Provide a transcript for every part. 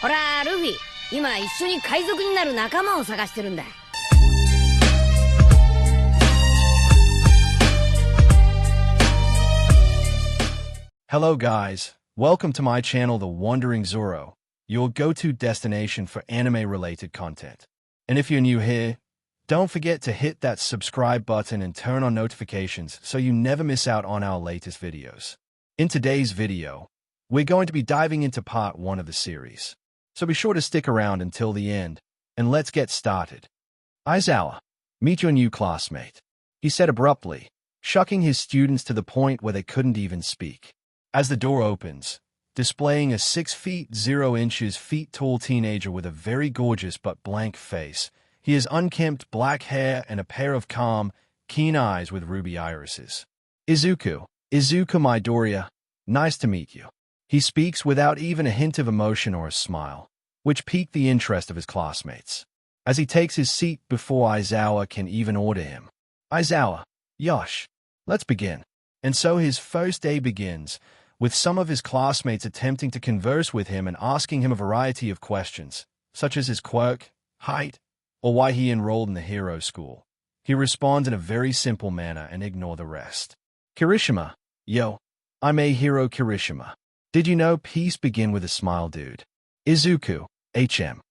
ほら、ルフィ、今一緒に海賊になる仲間を探してるんだ。Hello guys, welcome to my channel The Wandering Zoro, your go-to destination for anime-related content. And if you're new here, don't forget to hit that subscribe button and turn on notifications so you never miss out on our latest videos. In today's video, we're going to be diving into part 1 of the series, so be sure to stick around until the end, and let's get started. Aizawa, meet your new classmate, he said abruptly, shocking his students to the point where they couldn't even speak. As the door opens, displaying a 6 feet 0 inches tall teenager with a very gorgeous but blank face, he has unkempt black hair and a pair of calm, keen eyes with ruby irises. Izuku Midoriya, nice to meet you. He speaks without even a hint of emotion or a smile, which piqued the interest of his classmates. As he takes his seat before Aizawa can even order him. Aizawa, Yosh, let's begin. And so his first day begins, with some of his classmates attempting to converse with him and asking him a variety of questions, such as his quirk, height, or why he enrolled in the hero school. He responds in a very simple manner and ignores the rest. Kirishima, yo, I'm a hero Kirishima. Did you know peace begin with a smile, dude? Izuku, HM.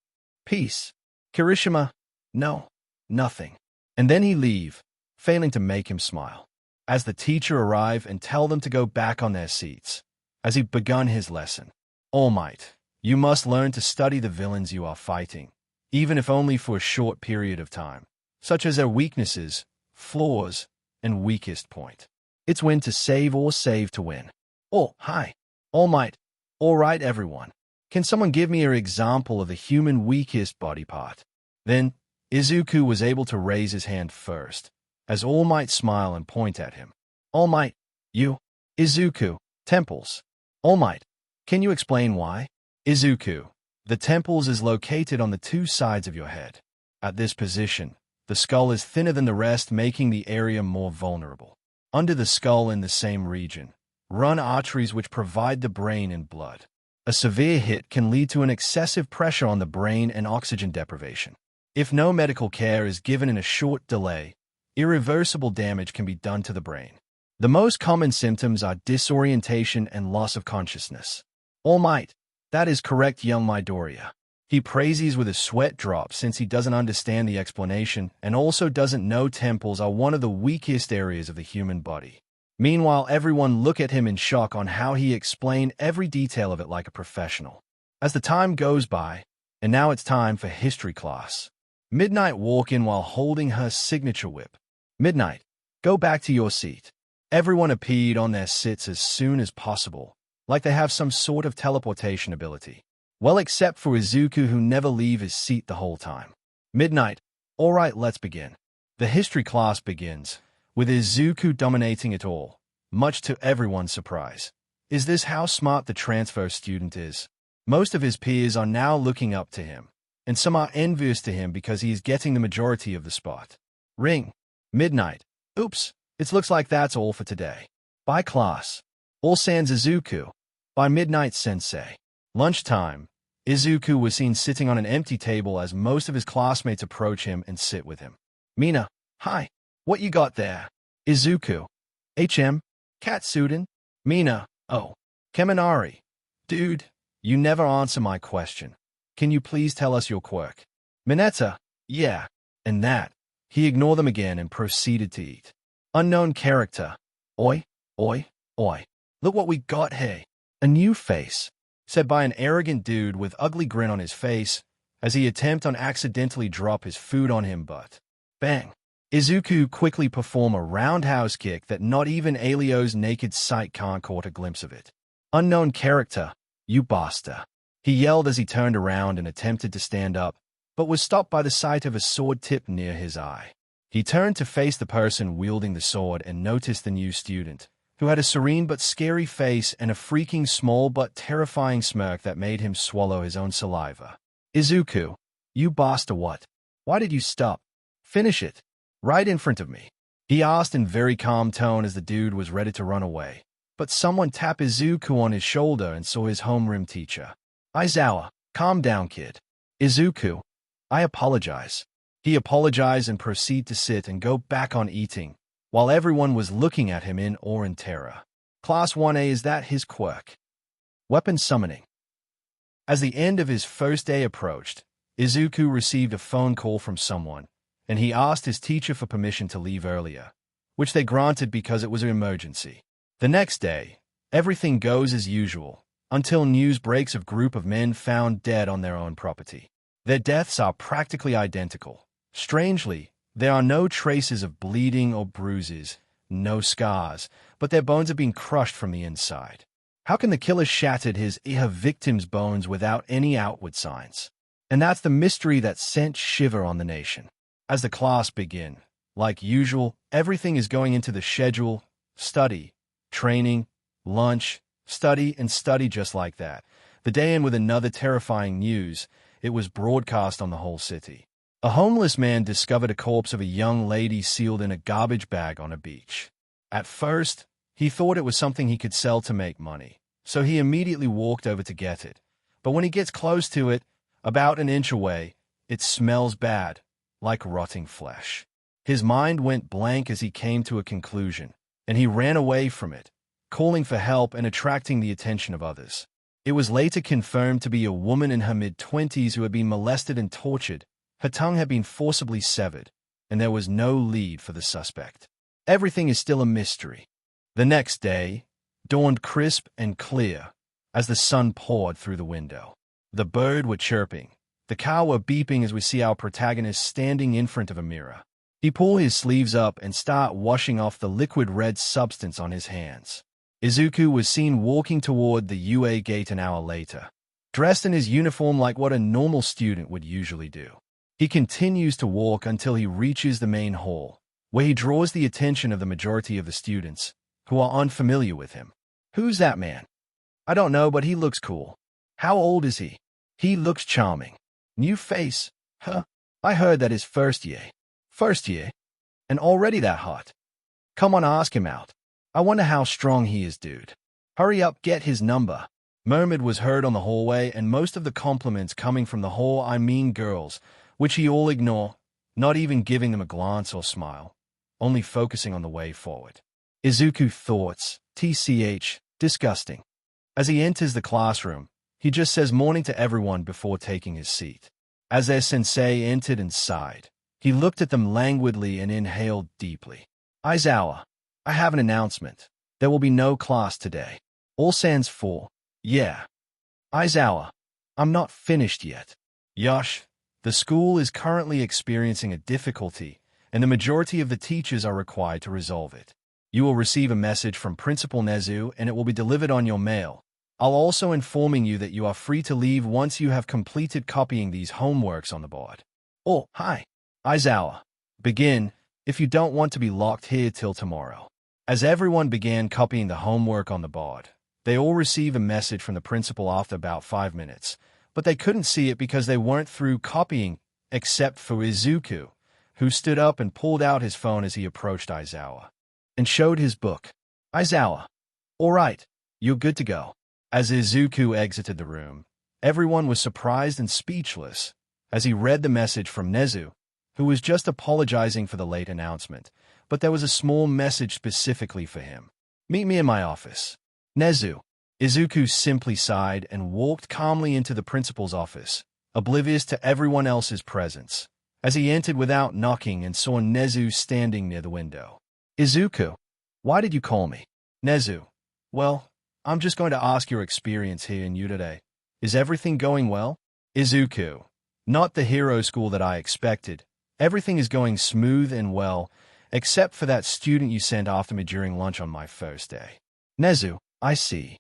Peace. Kirishima, no, nothing. And then he leave, failing to make him smile. As the teacher arrive and tell them to go back on their seats, as he begun his lesson. All Might, you must learn to study the villains you are fighting, even if only for a short period of time, such as their weaknesses, flaws, and weakest point. It's win to save or save to win. Oh, hi. All Might. All right, everyone. Can someone give me an example of the human weakest body part? Then, Izuku was able to raise his hand first, as All Might smile and point at him. All Might, you, Izuku, temples. All Might, can you explain why? Izuku, the temples is located on the 2 sides of your head. At this position, the skull is thinner than the rest, making the area more vulnerable. Under the skull in the same region, run arteries which provide the brain and blood. A severe hit can lead to an excessive pressure on the brain and oxygen deprivation. If no medical care is given in a short delay, irreversible damage can be done to the brain. The most common symptoms are disorientation and loss of consciousness. All Might, that is correct, young Midoriya. He praises with a sweat drop since he doesn't understand the explanation and also doesn't know temples are one of the weakest areas of the human body. Meanwhile, everyone look at him in shock on how he explained every detail of it like a professional. As the time goes by, and now it's time for history class. Midnight walk in while holding her signature whip. Midnight, go back to your seat. Everyone appeared on their seats as soon as possible, like they have some sort of teleportation ability. Well, except for Izuku, who never leave his seat the whole time. Midnight, all right, let's begin. The history class begins, with Izuku dominating it all, much to everyone's surprise. Is this how smart the transfer student is? Most of his peers are now looking up to him, and some are envious to him because he is getting the majority of the spot. Ring. Midnight. Oops, it looks like that's all for today. Bye class. All sans Izuku. By midnight sensei. Lunchtime. Izuku was seen sitting on an empty table as most of his classmates approach him and sit with him. Mina. Hi. What you got there? Izuku. HM. Katsuden. Mina. Oh. Keminari. Dude, you never answer my question. Can you please tell us your quirk? Mineta. Yeah. And that. He ignored them again and proceeded to eat. Unknown character. Oi, oi, oi. Look what we got here. A new face, said by an arrogant dude with ugly grin on his face as he attempted on accidentally drop his food on him, but bang. Izuku quickly performed a roundhouse kick that not even Aelio's naked sight can't caught a glimpse of it. Unknown character, you bastard. He yelled as he turned around and attempted to stand up, but was stopped by the sight of a sword tip near his eye. He turned to face the person wielding the sword and noticed the new student, who had a serene but scary face and a freaking small but terrifying smirk that made him swallow his own saliva. Izuku, you bastard, what? Why did you stop? Finish it. Right in front of me. He asked in very calm tone as the dude was ready to run away. But someone tapped Izuku on his shoulder and saw his homeroom teacher. Aizawa, Calm down, kid. Izuku, I apologize. He apologized and proceeded to sit and go back on eating, while everyone was looking at him in awe and terror. Class 1A, is that his quirk? Weapon summoning. As the end of his first day approached, Izuku received a phone call from someone, and he asked his teacher for permission to leave earlier, which they granted because it was an emergency. The next day, everything goes as usual, until news breaks of a group of men found dead on their own property. Their deaths are practically identical. Strangely, there are no traces of bleeding or bruises, no scars, but their bones have been crushed from the inside. How can the killer shattered his her victim's bones without any outward signs? And that's the mystery that sent shiver on the nation. As the class begin, like usual, everything is going into the schedule: study, training, lunch, study, and study. Just like that, the day in with another terrifying news. It was broadcast on the whole city. A homeless man discovered a corpse of a young lady sealed in a garbage bag on a beach. At first, he thought it was something he could sell to make money, so he immediately walked over to get it. But when he gets close to it, about an inch away, it smells bad, like rotting flesh. His mind went blank as he came to a conclusion, and he ran away from it, calling for help and attracting the attention of others. It was later confirmed to be a woman in her mid-20s who had been molested and tortured. Her tongue had been forcibly severed, and there was no lead for the suspect. Everything is still a mystery. The next day dawned crisp and clear as the sun poured through the window. The birds were chirping. The cows were beeping as we see our protagonist standing in front of a mirror. He pulled his sleeves up and started washing off the liquid red substance on his hands. Izuku was seen walking toward the UA gate an hour later, dressed in his uniform like what a normal student would usually do. He continues to walk until he reaches the main hall, where he draws the attention of the majority of the students, who are unfamiliar with him. Who's that man? I don't know, but he looks cool. How old is he? He looks charming. New face? Huh? I heard that is first year. First year? And already that hot? Come on, ask him out. I wonder how strong he is, dude. Hurry up, get his number. Murmured was heard on the hallway, and most of the compliments coming from the hall, I mean girls, which he all ignore, not even giving them a glance or smile, only focusing on the way forward. Izuku thoughts, TCH, disgusting. As he enters the classroom, he just says morning to everyone before taking his seat. As their sensei entered and sighed, he looked at them languidly and inhaled deeply. Aizawa, I have an announcement. There will be no class today. All sans for. Yeah. Aizawa, I'm not finished yet. Yosh, the school is currently experiencing a difficulty, and the majority of the teachers are required to resolve it. You will receive a message from Principal Nezu, and it will be delivered on your mail. I'll also informing you that you are free to leave once you have completed copying these homeworks on the board. Oh, hi. Aizawa, begin, if you don't want to be locked here till tomorrow. As everyone began copying the homework on the board, they all received a message from the principal after about 5 minutes, but they couldn't see it because they weren't through copying, except for Izuku, who stood up and pulled out his phone as he approached Aizawa, and showed his book. Aizawa, all right, you're good to go. As Izuku exited the room, everyone was surprised and speechless as he read the message from Nezu, who was just apologizing for the late announcement, but there was a small message specifically for him. Meet me in my office. Nezu. Izuku simply sighed and walked calmly into the principal's office, oblivious to everyone else's presence, as he entered without knocking and saw Nezu standing near the window. Izuku, why did you call me? Nezu, well, I'm just going to ask your experience here in today. Is everything going well? Izuku, not the hero school that I expected. Everything is going smooth and well, except for that student you sent after me during lunch on my first day. Nezu, I see.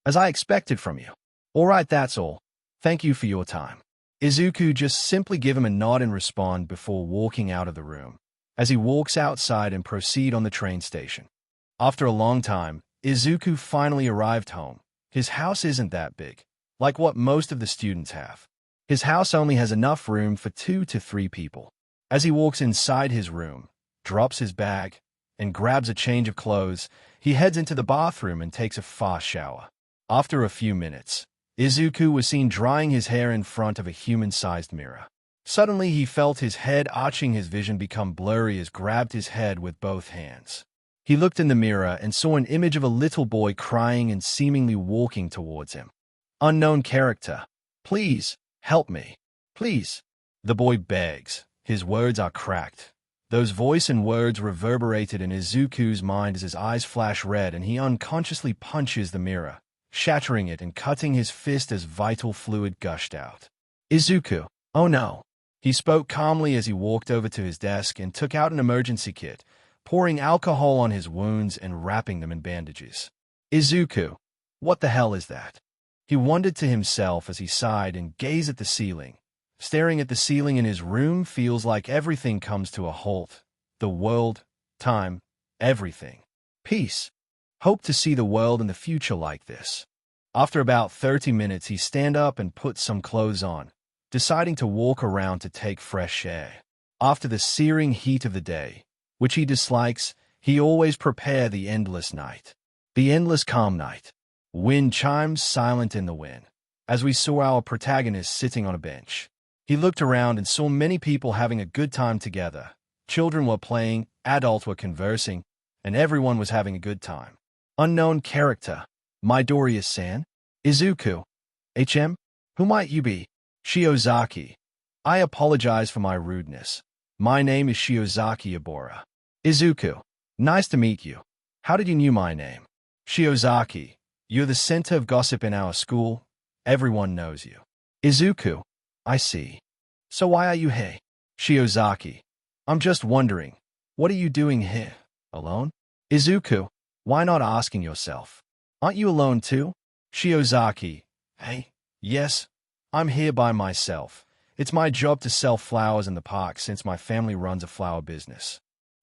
As I expected from you. All right, that's all. Thank you for your time. Izuku just simply give him a nod and respond before walking out of the room, as he walks outside and proceed on the train station. After a long time, Izuku finally arrived home. His house isn't that big, like what most of the students have. His house only has enough room for 2 to 3 people. As he walks inside his room, drops his bag, and grabs a change of clothes, he heads into the bathroom and takes a fast shower. After a few minutes, Izuku was seen drying his hair in front of a human-sized mirror. Suddenly, he felt his head arching, his vision become blurry as grabbed his head with both hands. He looked in the mirror and saw an image of a little boy crying and seemingly walking towards him. Unknown character. Please, help me. Please. The boy begs. His words are cracked. Those voice and words reverberated in Izuku's mind as his eyes flash red and he unconsciously punches the mirror, shattering it and cutting his fist as vital fluid gushed out. Izuku, oh no. He spoke calmly as he walked over to his desk and took out an emergency kit, pouring alcohol on his wounds and wrapping them in bandages. Izuku, what the hell is that? He wondered to himself as he sighed and gazed at the ceiling. Staring at the ceiling in his room feels like everything comes to a halt. The world, time, everything. Peace. Hope to see the world in the future like this. After about 30 minutes, he stand up and put some clothes on, deciding to walk around to take fresh air. After the searing heat of the day, which he dislikes, he always prepare the endless night. The endless calm night. Wind chimes silent in the wind. As we saw our protagonist sitting on a bench. He looked around and saw many people having a good time together. Children were playing, adults were conversing, and everyone was having a good time. Unknown character. Midoriya-san? Izuku? HM? Who might you be? Shiozaki. I apologize for my rudeness. My name is Shiozaki Ibora. Izuku. Nice to meet you. How did you know my name? Shiozaki. You're the center of gossip in our school. Everyone knows you. Izuku. I see. So why are you here? Shiozaki. I'm just wondering. What are you doing here? Alone? Izuku. Why not asking yourself? Aren't you alone too? Shiozaki. Hey. Yes. I'm here by myself. It's my job to sell flowers in the park since my family runs a flower business.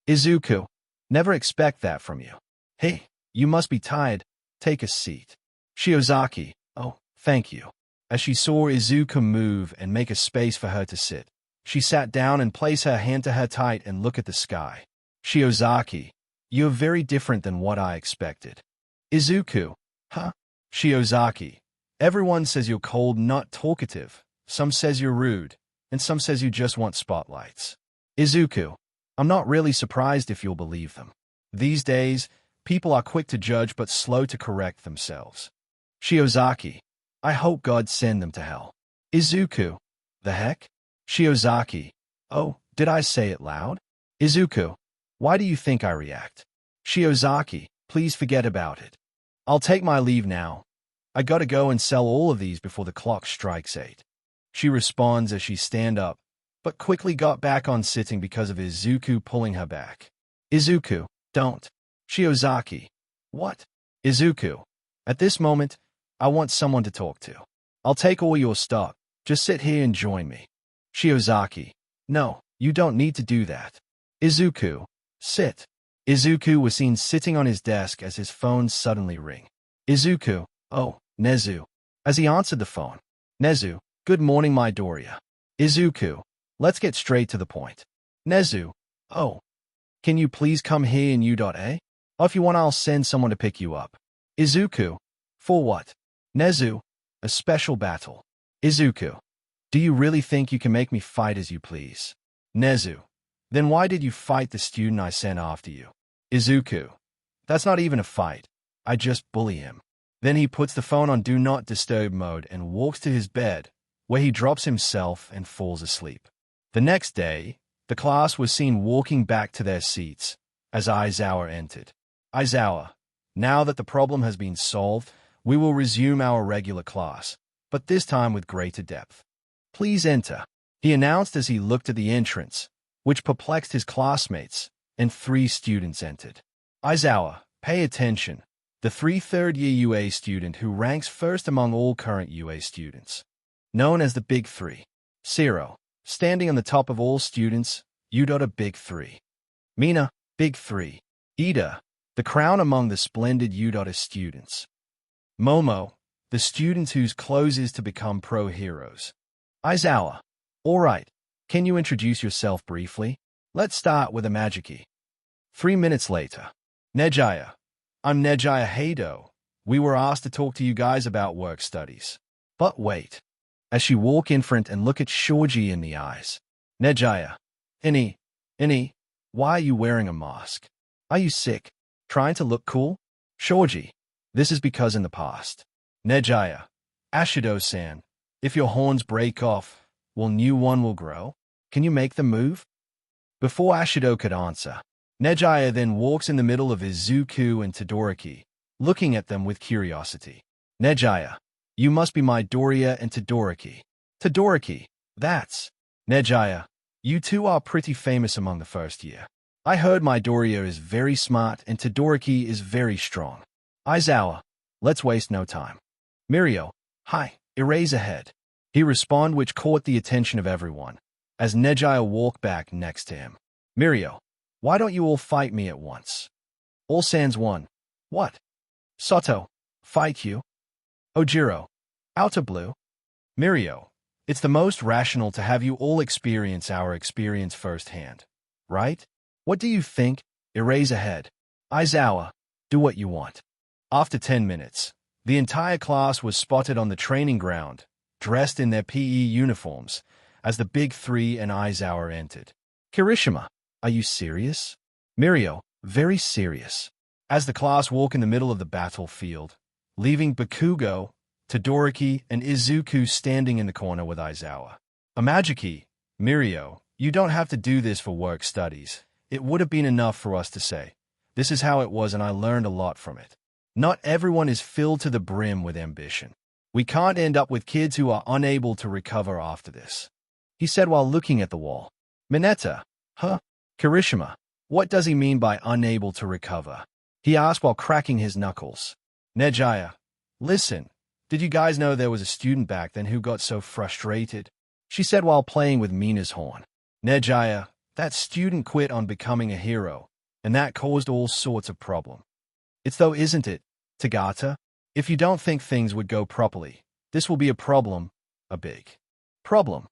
Izuku. Never expect that from you. Hey. You must be tired. Take a seat. Shiozaki. Oh, thank you. As she saw Izuku move and make a space for her to sit, she sat down and placed her hand to her tight and looked at the sky. Shiozaki, you're very different than what I expected. Izuku, huh? Shiozaki, everyone says you're cold, not talkative. Some says you're rude, and some says you just want spotlights. Izuku, I'm not really surprised if you'll believe them. These days, people are quick to judge but slow to correct themselves. Shiozaki, I hope God send them to hell. Izuku. The heck? Shiozaki. Oh, did I say it loud? Izuku. Why do you think I react? Shiozaki. Please forget about it. I'll take my leave now. I gotta go and sell all of these before the clock strikes 8. She responds as she stand up, but quickly got back on sitting because of Izuku pulling her back. Izuku. Don't. Shiozaki. What? Izuku. At this moment, I want someone to talk to. I'll take all your stuff. Just sit here and join me. Shiozaki. No, you don't need to do that. Izuku. Sit. Izuku was seen sitting on his desk as his phone suddenly rang. Izuku. Oh, Nezu. As he answered the phone. Nezu. Good morning, Midoriya. Izuku. Let's get straight to the point. Nezu. Oh. Can you please come here in U.A? Or if you want, I'll send someone to pick you up. Izuku. For what? Nezu. A special battle. Izuku. Do you really think you can make me fight as you please? Nezu. Then why did you fight the student I sent after you? Izuku. That's not even a fight. I just bully him. Then he puts the phone on Do Not Disturb mode and walks to his bed, where he drops himself and falls asleep. The next day, the class was seen walking back to their seats as Aizawa entered. Aizawa, now that the problem has been solved, we will resume our regular class, but this time with greater depth. Please enter, he announced as he looked at the entrance, which perplexed his classmates, and 3 students entered. Aizawa, pay attention, the 3rd-year UA student who ranks first among all current UA students. Known as the Big 3. Zero, standing on the top of all students, U. Big 3. Mina, Big 3. Ida, the crown among the splendid U. students. Momo, the students whose close is to become pro-heroes. Aizawa, all right, can you introduce yourself briefly? Let's start with a Magiki. 3 minutes later. Nejaya, I'm Nejaya Heido. We were asked to talk to you guys about work studies. But wait. As she walk in front and look at Shoji in the eyes. Nejaya. Ini, why are you wearing a mask? Are you sick? Trying to look cool? Shoji. This is because in the past. Nejaya. Ashido-san. If your horns break off, will new one will grow? Can you make them move? Before Ashido could answer, Nejaya then walks in the middle of Izuku and Todoroki, looking at them with curiosity. Nejaya. You must be my Doria and Todoroki. Todoroki. That's. Nejaya. You two are pretty famous among the first year. I heard my Doria is very smart and Todoroki is very strong. Aizawa. Let's waste no time. Mirio. Hi, Eraserhead. He responded, which caught the attention of everyone, as Nejaya walked back next to him. Mirio. Why don't you all fight me at once? All sans one. What? Sato. Fight you? Ojiro. Outer blue? Mirio. It's the most rational to have you all experience our experience firsthand. Right? What do you think? Eraserhead. Aizawa. Do what you want. After 10 minutes, the entire class was spotted on the training ground, dressed in their PE uniforms, as the big three and Aizawa entered. Kirishima. Are you serious? Mirio. Very serious. As the class walk in the middle of the battlefield, leaving Bakugo, Todoroki, and Izuku standing in the corner with Aizawa. Imagiki. Mirio, you don't have to do this for work studies. It would have been enough for us to say, this is how it was and I learned a lot from it. Not everyone is filled to the brim with ambition. We can't end up with kids who are unable to recover after this. He said while looking at the wall. Mineta. Huh? Kirishima. What does he mean by unable to recover? He asked while cracking his knuckles. Nejaya. Listen. Did you guys know there was a student back then who got so frustrated? She said while playing with Mina's horn. Nejaya. That student quit on becoming a hero, and that caused all sorts of problem. It's though, isn't it, Tagata? If you don't think things would go properly, this will be a problem, a big problem.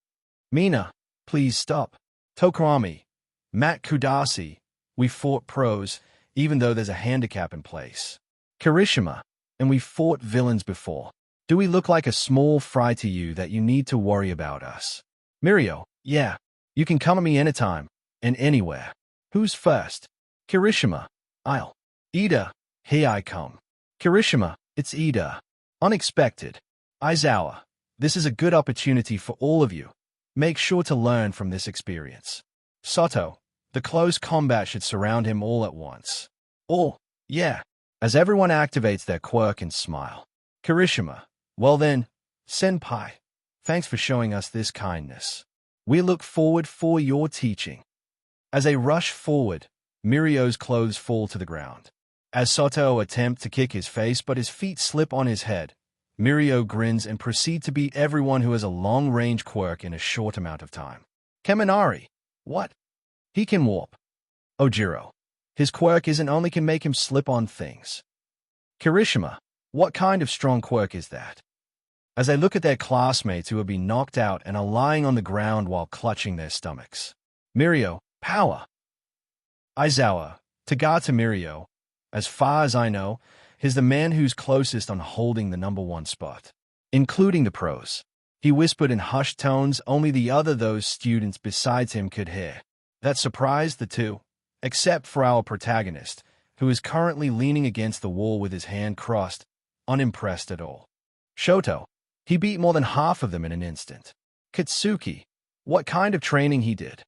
Mina, please stop. Tokurami, Matt Kudasi, we fought pros, even though there's a handicap in place. Kirishima, and we fought villains before. Do we look like a small fry to you that you need to worry about us? Mirio, yeah, you can come at me anytime, and anywhere. Who's first? Kirishima, I'll. Ida, here I come. Kirishima, it's Ida. Unexpected. Aizawa, this is a good opportunity for all of you. Make sure to learn from this experience. Sato, the close combat should surround him all at once. All, yeah, as everyone activates their quirk and smile. Kirishima, well then, senpai, thanks for showing us this kindness. We look forward for your teaching. As they rush forward, Mirio's clothes fall to the ground. As Sato attempts to kick his face but his feet slip on his head, Mirio grins and proceeds to beat everyone who has a long-range quirk in a short amount of time. Kaminari. What? He can warp. Ojiro. His quirk isn't only can make him slip on things. Kirishima. What kind of strong quirk is that? As they look at their classmates who have been knocked out and are lying on the ground while clutching their stomachs. Mirio. Power. Aizawa. Tagata Mirio. As far as I know, he's the man who's closest on holding the #1 spot, including the pros. He whispered in hushed tones only the other those students besides him could hear. That surprised the two, except for our protagonist, who is currently leaning against the wall with his hand crossed, unimpressed at all. Shoto. He beat more than half of them in an instant. Katsuki. What kind of training he did?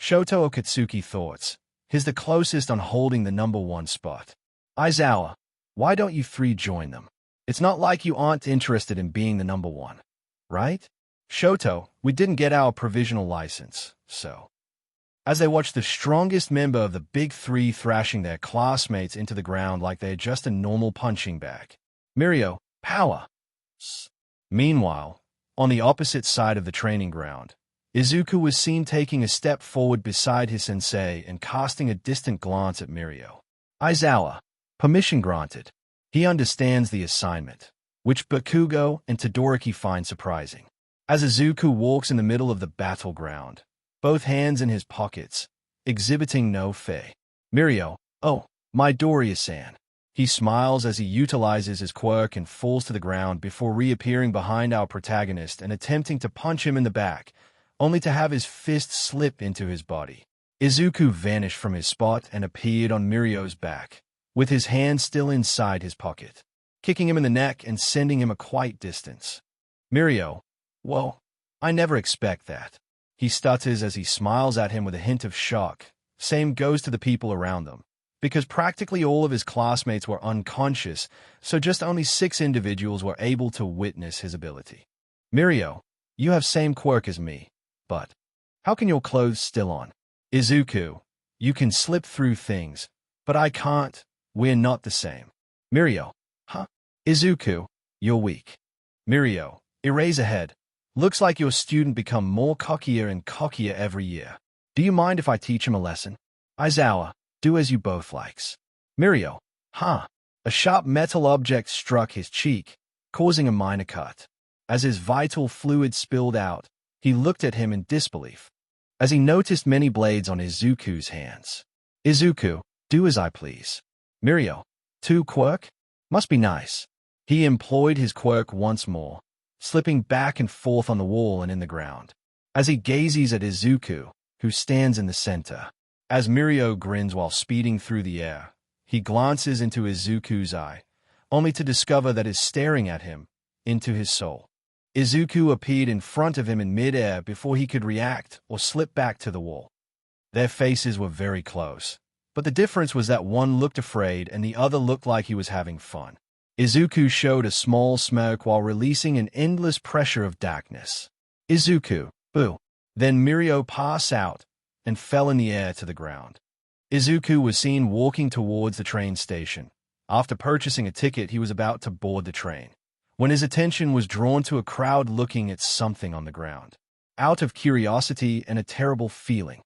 Shoto Katsuki thoughts. He's the closest on holding the #1 spot. Aizawa. Why don't you three join them? It's not like you aren't interested in being the #1, right? Shoto, we didn't get our provisional license, so. As they watch the strongest member of the big three thrashing their classmates into the ground like they're just a normal punching bag. Mirio, power. Meanwhile, on the opposite side of the training ground, Izuku was seen taking a step forward beside his sensei and casting a distant glance at Mirio. Aizawa, permission granted. He understands the assignment, which Bakugo and Todoroki find surprising. As Izuku walks in the middle of the battleground, both hands in his pockets, exhibiting no fear. Mirio, oh, my Doria-san. He smiles as he utilizes his quirk and falls to the ground before reappearing behind our protagonist and attempting to punch him in the back, only to have his fist slip into his body. Izuku vanished from his spot and appeared on Mirio's back, with his hand still inside his pocket, kicking him in the neck and sending him a quite distance. Mirio, whoa, I never expect that. He stutters as he smiles at him with a hint of shock. Same goes to the people around them, because practically all of his classmates were unconscious, so just only 6 individuals were able to witness his ability. Mirio, you have same quirk as me, but how can your clothes still on? Izuku, you can slip through things, but I can't. We're not the same. Mirio, huh? Izuku, you're weak. Mirio, Eraserhead, looks like your student become more cockier and cockier every year. Do you mind if I teach him a lesson? Aizawa, do as you both likes. Mirio, huh? A sharp metal object struck his cheek, causing a minor cut. As his vital fluid spilled out, he looked at him in disbelief, as he noticed many blades on Izuku's hands. Izuku, do as I please. Mirio, 2 quirk? Must be nice. He employed his quirk once more, slipping back and forth on the wall and in the ground, as he gazes at Izuku, who stands in the center. As Mirio grins while speeding through the air, he glances into Izuku's eye, only to discover that is staring at him, into his soul. Izuku appeared in front of him in mid-air before he could react or slip back to the wall. Their faces were very close, but the difference was that one looked afraid and the other looked like he was having fun. Izuku showed a small smirk while releasing an endless pressure of darkness. Izuku, boo. Then Mirio passed out and fell in the air to the ground. Izuku was seen walking towards the train station. After purchasing a ticket, he was about to board the train, when his attention was drawn to a crowd looking at something on the ground. Out of curiosity and a terrible feeling,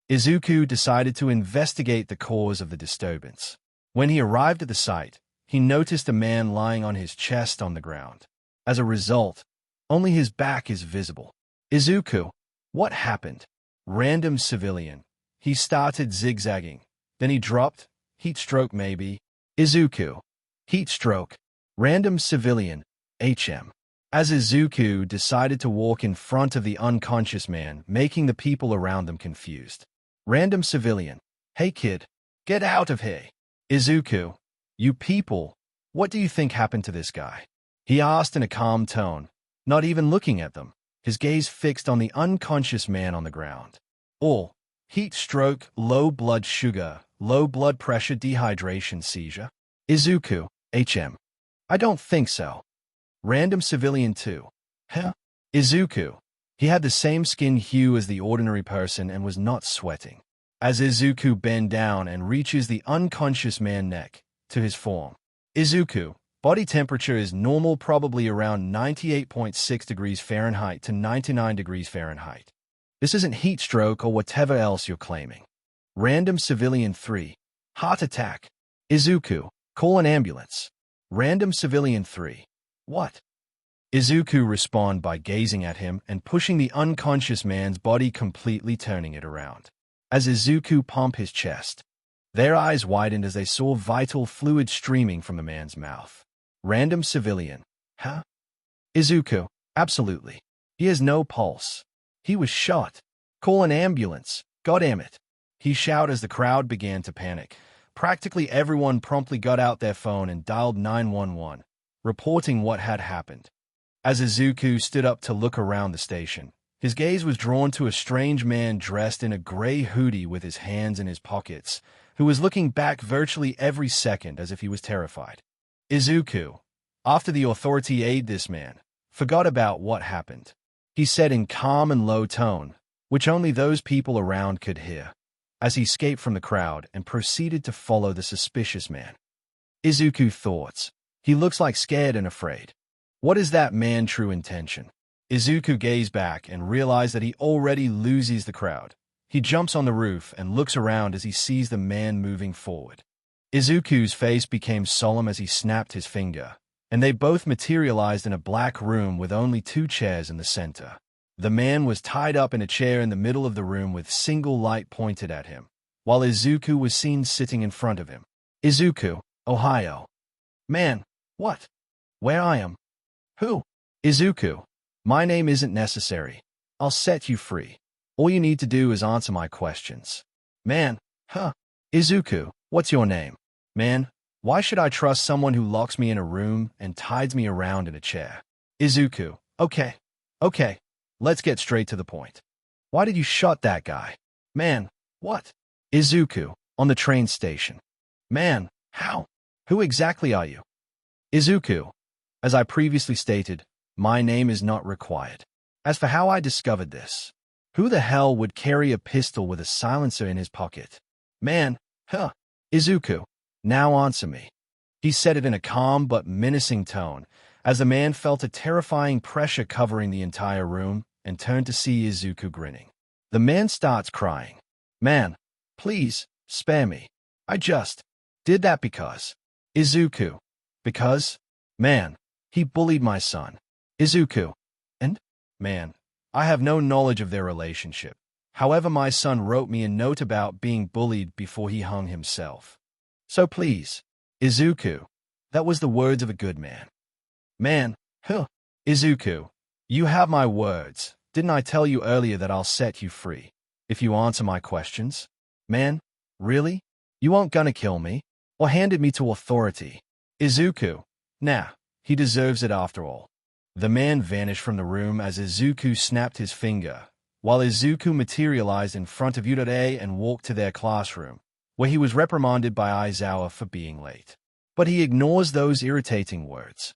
Izuku decided to investigate the cause of the disturbance. When he arrived at the site, he noticed a man lying on his chest on the ground. As a result, only his back is visible. Izuku, what happened? Random civilian. He started zigzagging. Then he dropped. Heat stroke maybe. Izuku. Heat stroke. Random civilian. HM. As Izuku decided to walk in front of the unconscious man, making the people around them confused. Random civilian. Hey kid, get out of here. Izuku. You people, what do you think happened to this guy? He asked in a calm tone, not even looking at them, his gaze fixed on the unconscious man on the ground. All, heat stroke, low blood sugar, low blood pressure, dehydration, seizure. Izuku, HM. I don't think so. Random civilian too. Huh? Izuku. He had the same skin hue as the ordinary person and was not sweating. As Izuku bent down and reaches the unconscious man's neck, to his form. Izuku, body temperature is normal, probably around 98.6 degrees Fahrenheit to 99 degrees Fahrenheit. This isn't heat stroke or whatever else you're claiming. Random civilian 3. Heart attack. Izuku, call an ambulance. Random civilian 3. What? Izuku responded by gazing at him and pushing the unconscious man's body, completely turning it around. As Izuku pumped his chest, their eyes widened as they saw vital fluid streaming from the man's mouth. Random civilian. Huh? Izuku. Absolutely. He has no pulse. He was shot. Call an ambulance. Goddamn it. He shouted as the crowd began to panic. Practically everyone promptly got out their phone and dialed 911, reporting what had happened. As Izuku stood up to look around the station, his gaze was drawn to a strange man dressed in a gray hoodie with his hands in his pockets, who was looking back virtually every second as if he was terrified. Izuku, after the authority aid this man, forgot about what happened. He said in calm and low tone, which only those people around could hear, as he escaped from the crowd and proceeded to follow the suspicious man. Izuku thoughts, he looks like scared and afraid. What is that man's true intention? Izuku gazed back and realized that he already loses the crowd. He jumps on the roof and looks around as he sees the man moving forward. Izuku's face became solemn as he snapped his finger, and they both materialized in a black room with only 2 chairs in the center. The man was tied up in a chair in the middle of the room with single light pointed at him, while Izuku was seen sitting in front of him. Izuku, Ohio. Man, what? Where I am? Who? Izuku. My name isn't necessary. I'll set you free. All you need to do is answer my questions. Man, huh? Izuku, what's your name? Man, why should I trust someone who locks me in a room and ties me around in a chair? Izuku, okay, let's get straight to the point. Why did you shot that guy? Man, what? Izuku, on the train station. Man, how? Who exactly are you? Izuku, as I previously stated, my name is not required. As for how I discovered this, who the hell would carry a pistol with a silencer in his pocket? Man, huh? Izuku, now answer me. He said it in a calm but menacing tone, as the man felt a terrifying pressure covering the entire room and turned to see Izuku grinning. The man starts crying. Man, please, spare me. I just did that because. Izuku. Because? Man, he bullied my son. Izuku. And? Man, I have no knowledge of their relationship. However, my son wrote me a note about being bullied before he hung himself. So please, Izuku. That was the words of a good man. Man, huh? Izuku, you have my words. Didn't I tell you earlier that I'll set you free if you answer my questions? Man, really? You aren't gonna kill me? Or handed me to authority? Izuku, nah, he deserves it after all. The man vanished from the room as Izuku snapped his finger, while Izuku materialized in front of Uda and walked to their classroom, where he was reprimanded by Aizawa for being late. But he ignores those irritating words.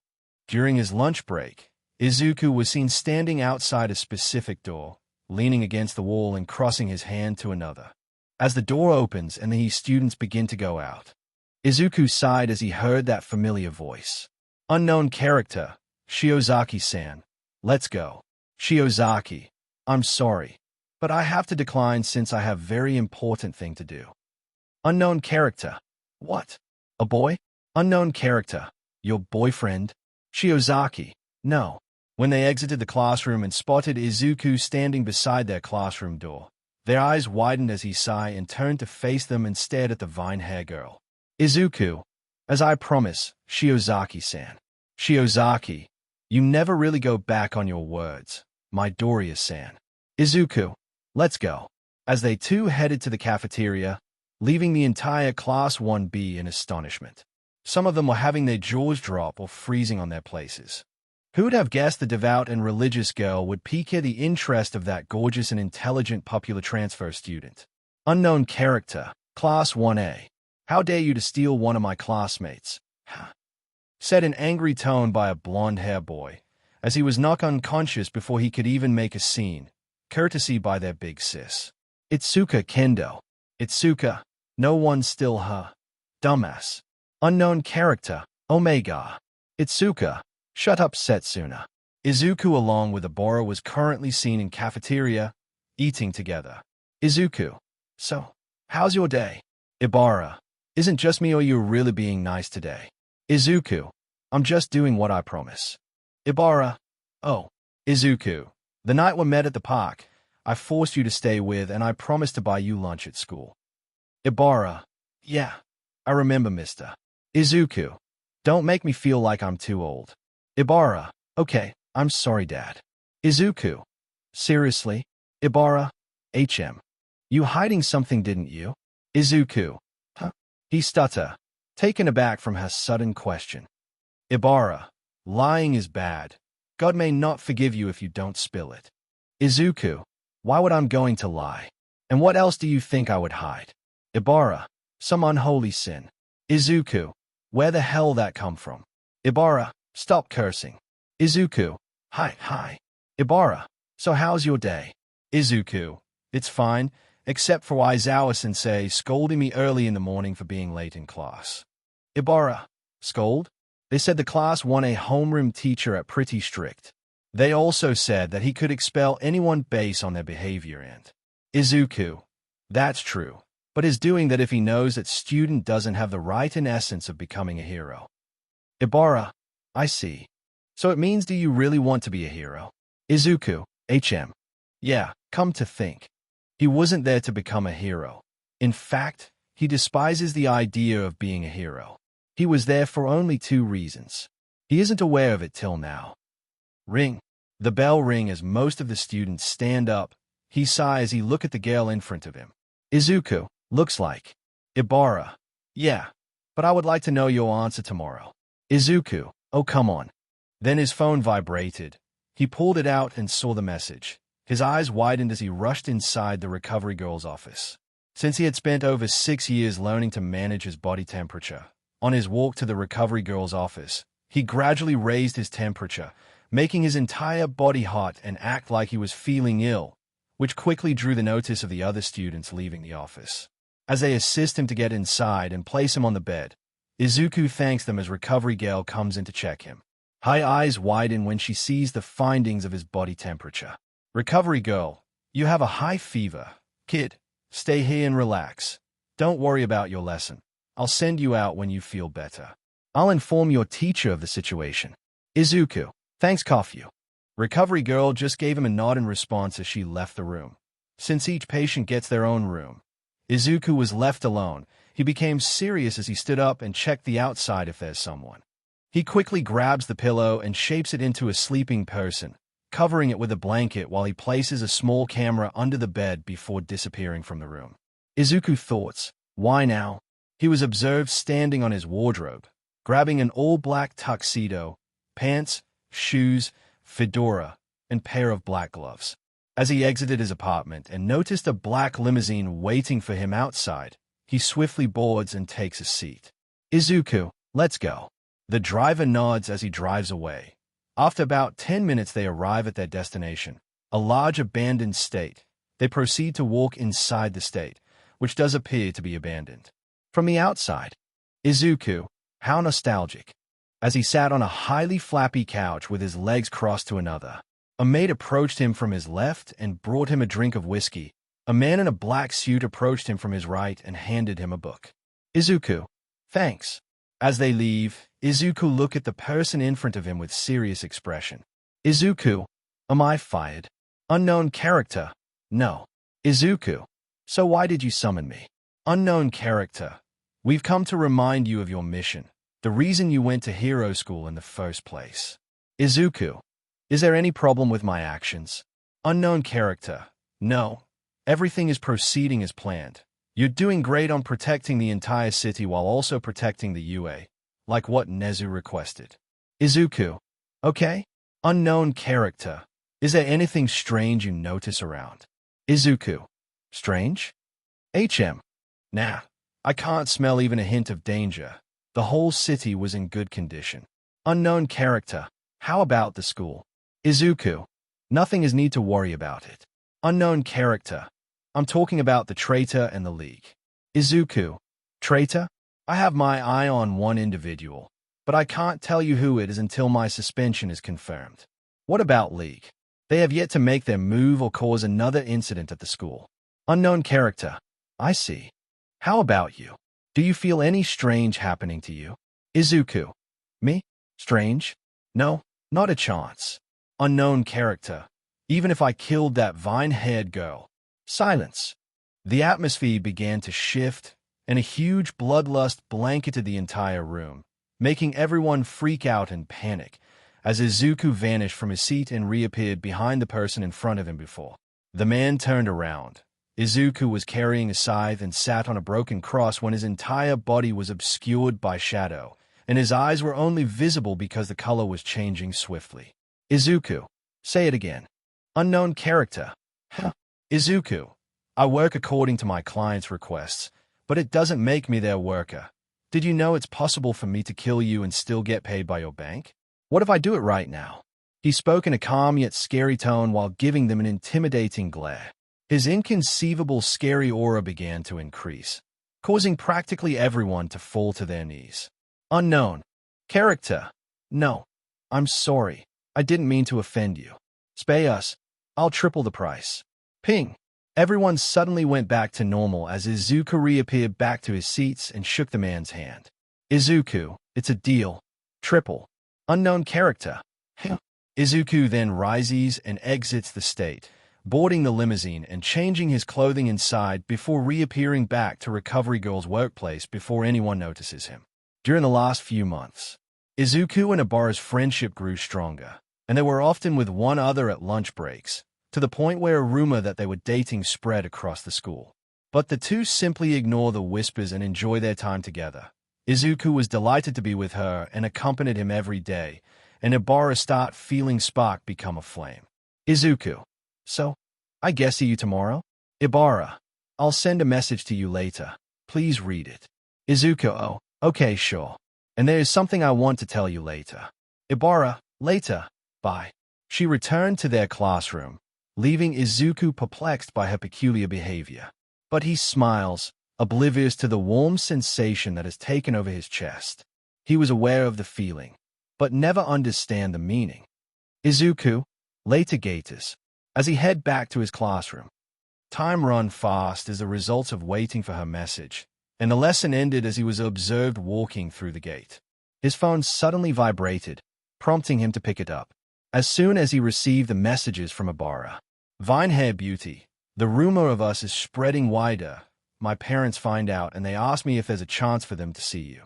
During his lunch break, Izuku was seen standing outside a specific door, leaning against the wall and crossing his hand to another. As the door opens and the students begin to go out, Izuku sighed as he heard that familiar voice. Unknown character, Shiozaki-san. Let's go. Shiozaki, I'm sorry, but I have to decline since I have very important thing to do. Unknown character. What? A boy? Unknown character. Your boyfriend? Shiozaki. No. When they exited the classroom and spotted Izuku standing beside their classroom door, their eyes widened as he sighed and turned to face them and stared at the vine-hair girl. Izuku, as I promise, Shiozaki-san. Shiozaki, you never really go back on your words, my Doria-san. Izuku, let's go. As they two headed to the cafeteria, leaving the entire Class 1B in astonishment. Some of them were having their jaws drop or freezing on their places. Who'd have guessed the devout and religious girl would pique the interest of that gorgeous and intelligent popular transfer student? Unknown character, Class 1A. How dare you to steal one of my classmates? Said in angry tone by a blonde-hair boy, as he was knocked unconscious before he could even make a scene, courtesy by their big sis. Itsuka Kendo. Itsuka, no one's still her. Dumbass. Unknown character, Omega. Itsuka, shut up Setsuna. Izuku along with Ibara was currently seen in cafeteria, eating together. Izuku, so, how's your day? Ibara, isn't just me or you're really being nice today? Izuku, I'm just doing what I promise. Ibara, oh. Izuku, the night we met at the park, I forced you to stay with and I promised to buy you lunch at school. Ibara, yeah, I remember mister. Izuku, don't make me feel like I'm too old. Ibara, okay, I'm sorry dad. Izuku, seriously? Ibara, you hiding something didn't you? Izuku, huh? He stuttered, taken aback from her sudden question. Ibara, lying is bad. God may not forgive you if you don't spill it. Izuku, why would I'm going to lie? And what else do you think I would hide? Ibara, some unholy sin. Izuku, where the hell that come from? Ibara, stop cursing. Izuku, hi. Ibara, so how's your day? Izuku, it's fine, except for Aizawa-sensei scolding me early in the morning for being late in class. Ibara, scold? They said the Class 1A homeroom teacher are pretty strict. They also said that he could expel anyone based on their behavior and... Izuku, that's true, but is doing that if he knows that student doesn't have the right and essence of becoming a hero. Ibara, I see. So it means do you really want to be a hero? Izuku, yeah, come to think. He wasn't there to become a hero. In fact, he despises the idea of being a hero. He was there for only 2 reasons. He isn't aware of it till now. Ring. The bell ring as most of the students stand up. He sighs as he look at the girl in front of him. Izuku, looks like. Ibarra. Yeah, but I would like to know your answer tomorrow. Izuku, oh come on. Then his phone vibrated. He pulled it out and saw the message. His eyes widened as he rushed inside the recovery girl's office. Since he had spent over 6 years learning to manage his body temperature, on his walk to the recovery girl's office, he gradually raised his temperature, making his entire body hot and act like he was feeling ill, which quickly drew the notice of the other students leaving the office. As they assist him to get inside and place him on the bed, Izuku thanks them as recovery girl comes in to check him. Her eyes widen when she sees the findings of his body temperature. Recovery girl, you have a high fever. Kid, stay here and relax. Don't worry about your lesson. I'll send you out when you feel better. I'll inform your teacher of the situation. Izuku, thanks Kafyu. Recovery girl just gave him a nod in response as she left the room. Since each patient gets their own room, Izuku was left alone. He became serious as he stood up and checked the outside if there's someone. He quickly grabs the pillow and shapes it into a sleeping person, covering it with a blanket while he places a small camera under the bed before disappearing from the room. Izuku thoughts, why now? He was observed standing on his wardrobe, grabbing an all-black tuxedo, pants, shoes, fedora, and pair of black gloves. As he exited his apartment and noticed a black limousine waiting for him outside, he swiftly boards and takes a seat. Izuku, let's go. The driver nods as he drives away. After about 10 minutes they arrive at their destination, a large abandoned state. They proceed to walk inside the state, which does appear to be abandoned. From the outside, Izuku, how nostalgic. As he sat on a highly flappy couch with his legs crossed to another, a maid approached him from his left and brought him a drink of whiskey. A man in a black suit approached him from his right and handed him a book. Izuku, thanks. As they leave, Izuku looked at the person in front of him with serious expression. Izuku, am I fired? Unknown character, no. Izuku, so why did you summon me? Unknown character, we've come to remind you of your mission, the reason you went to hero school in the first place. Izuku, is there any problem with my actions? Unknown character, no. Everything is proceeding as planned. You're doing great on protecting the entire city while also protecting the UA, like what Nezu requested. Izuku, okay? Unknown character, is there anything strange you notice around? Izuku, strange? Nah, I can't smell even a hint of danger. The whole city was in good condition. Unknown character, how about the school? Izuku, nothing is need to worry about it. Unknown character, I'm talking about the traitor and the League. Izuku, traitor? I have my eye on one individual, but I can't tell you who it is until my suspension is confirmed. What about League? They have yet to make their move or cause another incident at the school. Unknown character, I see. How about you? Do you feel any strange happening to you? Izuku, me? Strange? No, not a chance. Unknown character, even if I killed that vine-haired girl. Silence. The atmosphere began to shift, and a huge bloodlust blanketed the entire room, making everyone freak out and panic, as Izuku vanished from his seat and reappeared behind the person in front of him before. The man turned around. Izuku was carrying a scythe and sat on a broken cross when his entire body was obscured by shadow, and his eyes were only visible because the color was changing swiftly. Izuku, say it again. Unknown character. Huh. Izuku, I work according to my client's requests, but it doesn't make me their worker. Did you know it's possible for me to kill you and still get paid by your bank? What if I do it right now? He spoke in a calm yet scary tone while giving them an intimidating glare. His inconceivable scary aura began to increase, causing practically everyone to fall to their knees. Unknown character. No, I'm sorry. I didn't mean to offend you. Spay us. I'll triple the price. Ping. Everyone suddenly went back to normal as Izuku reappeared back to his seats and shook the man's hand. Izuku, it's a deal. Triple. Unknown character. Izuku then rises and exits the state, boarding the limousine and changing his clothing inside before reappearing back to Recovery Girl's workplace before anyone notices him. During the last few months, Izuku and Ibara's friendship grew stronger, and they were often with one another at lunch breaks, to the point where a rumor that they were dating spread across the school. But the two simply ignore the whispers and enjoy their time together. Izuku was delighted to be with her and accompanied him every day, and Ibara started feeling spark become a flame. Izuku: so, I guess see you tomorrow? Ibara: I'll send a message to you later. Please read it. Izuku: oh, okay, sure. And there is something I want to tell you later. Ibara: later, bye. She returned to their classroom, leaving Izuku perplexed by her peculiar behavior. But he smiles, oblivious to the warm sensation that has taken over his chest. He was aware of the feeling, but never understand the meaning. Izuku: later Gators. As he head back to his classroom, time run fast as a result of waiting for her message, and the lesson ended as he was observed walking through the gate. His phone suddenly vibrated, prompting him to pick it up. As soon as he received the messages from Ibara: Vine Hair Beauty, the rumor of us is spreading wider. My parents find out and they ask me if there's a chance for them to see you.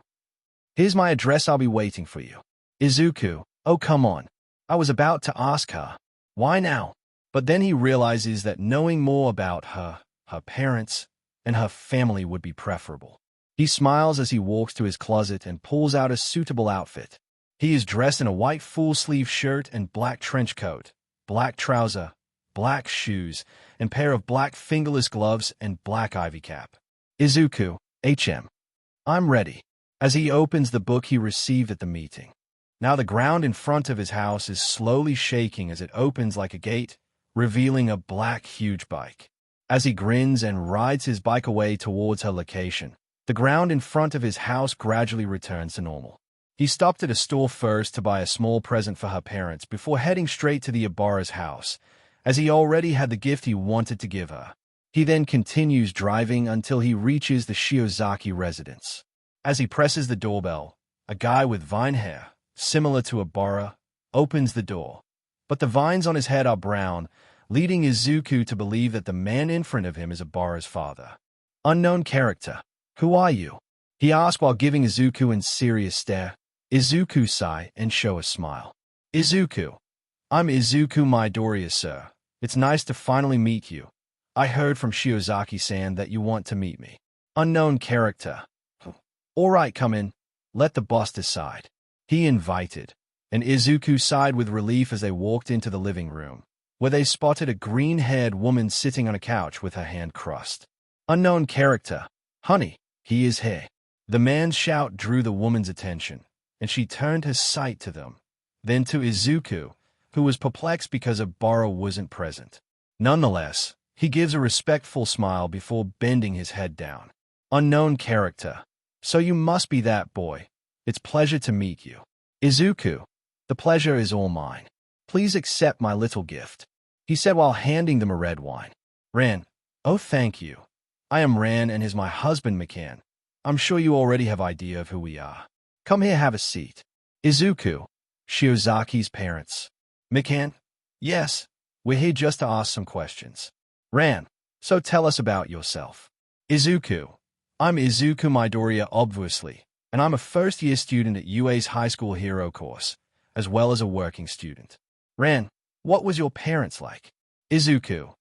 Here's my address, I'll be waiting for you. Izuku: oh come on. I was about to ask her, why now? But then he realizes that knowing more about her parents, and her family would be preferable. He smiles as he walks to his closet and pulls out a suitable outfit. He is dressed in a white full-sleeve shirt and black trench coat, black trouser, black shoes, and pair of black fingerless gloves and black ivy cap. Izuku: I'm ready. As he opens the book he received at the meeting. Now the ground in front of his house is slowly shaking as it opens like a gate, revealing a black huge bike. As he grins and rides his bike away towards her location, the ground in front of his house gradually returns to normal. He stopped at a store first to buy a small present for her parents before heading straight to the Ibara's house, as he already had the gift he wanted to give her. He then continues driving until he reaches the Shiozaki residence. As he presses the doorbell, a guy with vine hair, similar to Ibara, opens the door. But the vines on his head are brown, leading Izuku to believe that the man in front of him is Ibara's father. Unknown character: who are you? He asks while giving Izuku a serious stare. Izuku sigh and show a smile. Izuku: I'm Izuku Midoriya, sir. It's nice to finally meet you. I heard from Shiozaki-san that you want to meet me. Unknown character: all right, come in. Let the boss decide. He invited, and Izuku sighed with relief as they walked into the living room, where they spotted a green-haired woman sitting on a couch with her hand crossed. Unknown character: honey, he is here. The man's shout drew the woman's attention, and she turned her sight to them, then to Izuku, who was perplexed because Ibara wasn't present. Nonetheless, he gives a respectful smile before bending his head down. Unknown character: so you must be that boy. It's pleasure to meet you. Izuku: the pleasure is all mine. Please accept my little gift, he said while handing them a red wine. Ran: oh thank you. I am Ran and is my husband Mikan. I'm sure you already have idea of who we are. Come here, have a seat. Izuku: Shiozaki's parents. Mikan: yes, we're here just to ask some questions. Ran: so tell us about yourself. Izuku: I'm Izuku Midoriya, obviously, and I'm a first-year student at UA's high school hero course, as well as a working student. Ran: what was your parents like? Izuku: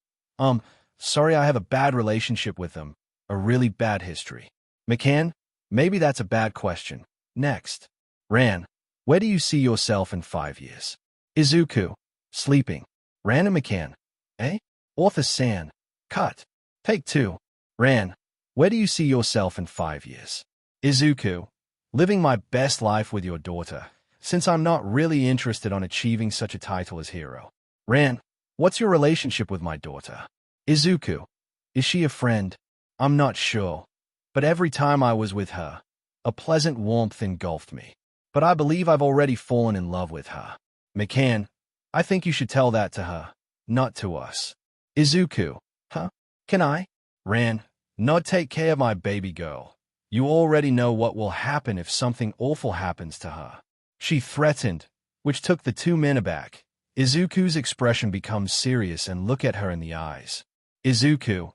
sorry, I have a bad relationship with them, a really bad history. Mikan: maybe that's a bad question. Next. Ran: where do you see yourself in 5 years? Izuku: sleeping. Ran and Mikan: eh? Author San. Cut. Take 2. Ran: where do you see yourself in 5 years? Izuku: living my best life with your daughter, since I'm not really interested on achieving such a title as hero. Ran: what's your relationship with my daughter? Izuku: is she a friend? I'm not sure, but every time I was with her, a pleasant warmth engulfed me. But I believe I've already fallen in love with her. Mikan: I think you should tell that to her, not to us. Izuku: huh? Can I? Ran: not take care of my baby girl. You already know what will happen if something awful happens to her. She threatened, which took the two men aback. Izuku's expression becomes serious and look at her in the eyes. Izuku: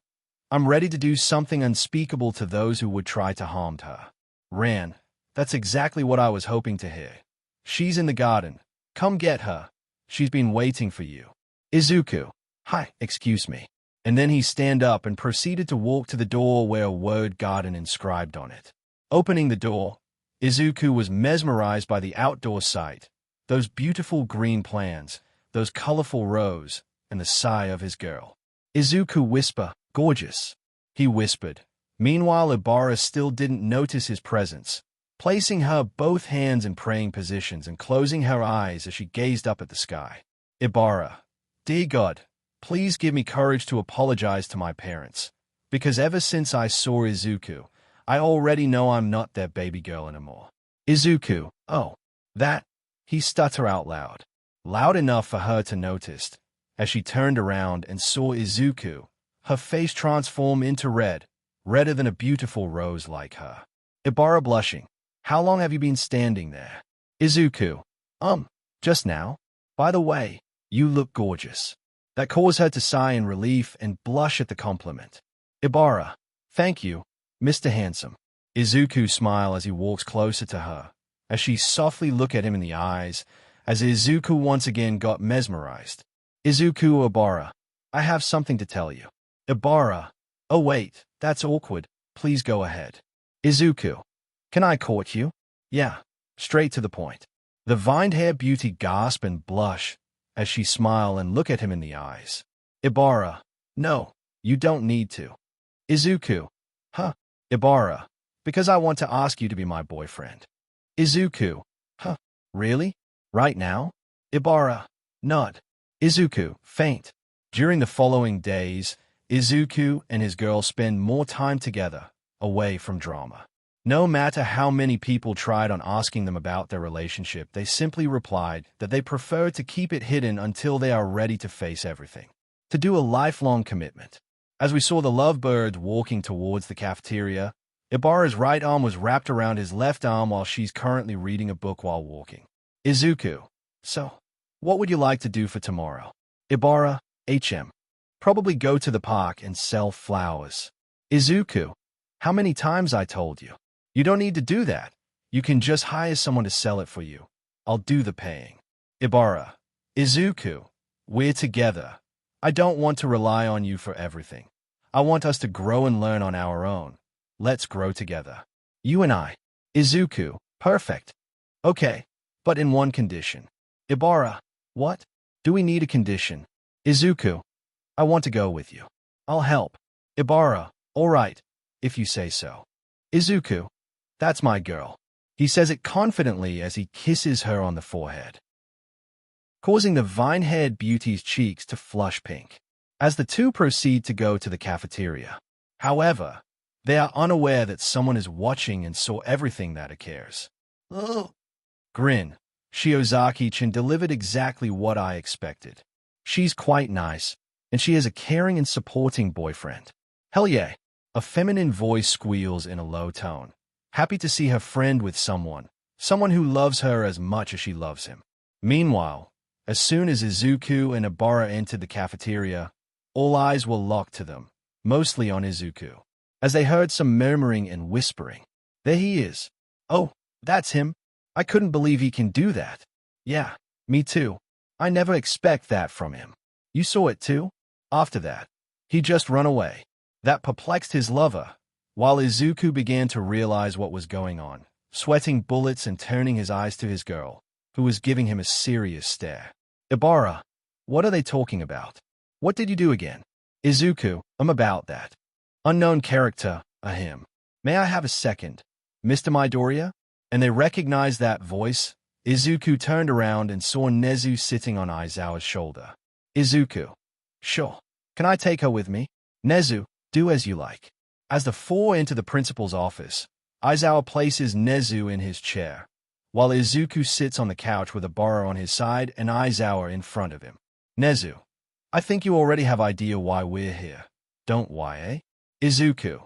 I'm ready to do something unspeakable to those who would try to harm her. Ran: That's exactly what I was hoping to hear. She's in the garden. Come get her. She's been waiting for you. Izuku. Hi, excuse me. And then he stand up and proceeded to walk to the door where a word garden inscribed on it. Opening the door, Izuku was mesmerized by the outdoor sight, those beautiful green plants, those colorful rows, and the sigh of his girl. Izuku whisper, gorgeous. He whispered. Meanwhile, Ibarra still didn't notice his presence, placing her both hands in praying positions and closing her eyes as she gazed up at the sky. Ibarra, dear God, please give me courage to apologize to my parents, because ever since I saw Izuku, I already know I'm not their baby girl anymore. Izuku, oh, that, he stuttered out loud, loud enough for her to notice, as she turned around and saw Izuku, her face transform into red, redder than a beautiful rose like her. Ibarra blushing, how long have you been standing there? Izuku, just now. By the way, you look gorgeous. That caused her to sigh in relief and blush at the compliment. Ibarra, thank you, Mr. Handsome. Izuku smiled as he walks closer to her, as she softly looked at him in the eyes, as Izuku once again got mesmerized. Izuku, Ibarra, I have something to tell you. Ibarra, oh wait, that's awkward, please go ahead. Izuku, can I court you? Yeah, straight to the point. The vine-haired beauty gasped and blushed, as she smiled and looked at him in the eyes. Ibarra, no, you don't need to. Izuku, huh, Ibarra, because I want to ask you to be my boyfriend. Izuku, huh, really? Right now? Ibarra, nod. Izuku, faint. During the following days, Izuku and his girl spend more time together, away from drama. No matter how many people tried on asking them about their relationship, they simply replied that they prefer to keep it hidden until they are ready to face everything. To do a lifelong commitment. As we saw the lovebird walking towards the cafeteria, Ibarra's right arm was wrapped around his left arm while she's currently reading a book while walking. Izuku, so, what would you like to do for tomorrow? Ibarra, probably go to the park and sell flowers. Izuku, how many times I told you? You don't need to do that. You can just hire someone to sell it for you. I'll do the paying. Ibarra, Izuku, we're together. I don't want to rely on you for everything. I want us to grow and learn on our own. Let's grow together. You and I. Izuku, perfect. Okay, but in one condition. Ibarra, what? Do we need a condition? Izuku, I want to go with you. I'll help. Ibarra, all right, if you say so. Izuku, that's my girl. He says it confidently as he kisses her on the forehead, causing the vine-haired beauty's cheeks to flush pink, as the two proceed to go to the cafeteria. However, they are unaware that someone is watching and saw everything that occurs. Oh. Grin. Shiozaki-chan delivered exactly what I expected. She's quite nice, and she is a caring and supporting boyfriend. Hell yeah. A feminine voice squeals in a low tone, happy to see her friend with someone who loves her as much as she loves him. Meanwhile, as soon as Izuku and Ibarra entered the cafeteria, all eyes were locked to them, mostly on Izuku, as they heard some murmuring and whispering. There he is. Oh, that's him. I couldn't believe he can do that. Yeah, me too. I never expect that from him. You saw it too? After that, he just run away. That perplexed his lover, while Izuku began to realize what was going on, sweating bullets and turning his eyes to his girl, who was giving him a serious stare. Ibarra, what are they talking about? What did you do again? Izuku, I'm about that. Unknown character, a him. May I have a second? Mr. Midoriya? And they recognized that voice. Izuku turned around and saw Nezu sitting on Aizawa's shoulder. Izuku, sure. Can I take her with me? Nezu, do as you like. As the four enter the principal's office, Aizawa places Nezu in his chair, while Izuku sits on the couch with Ibarra on his side and Aizawa in front of him. Nezu, I think you already have idea why we're here. Don't why, eh? Izuku,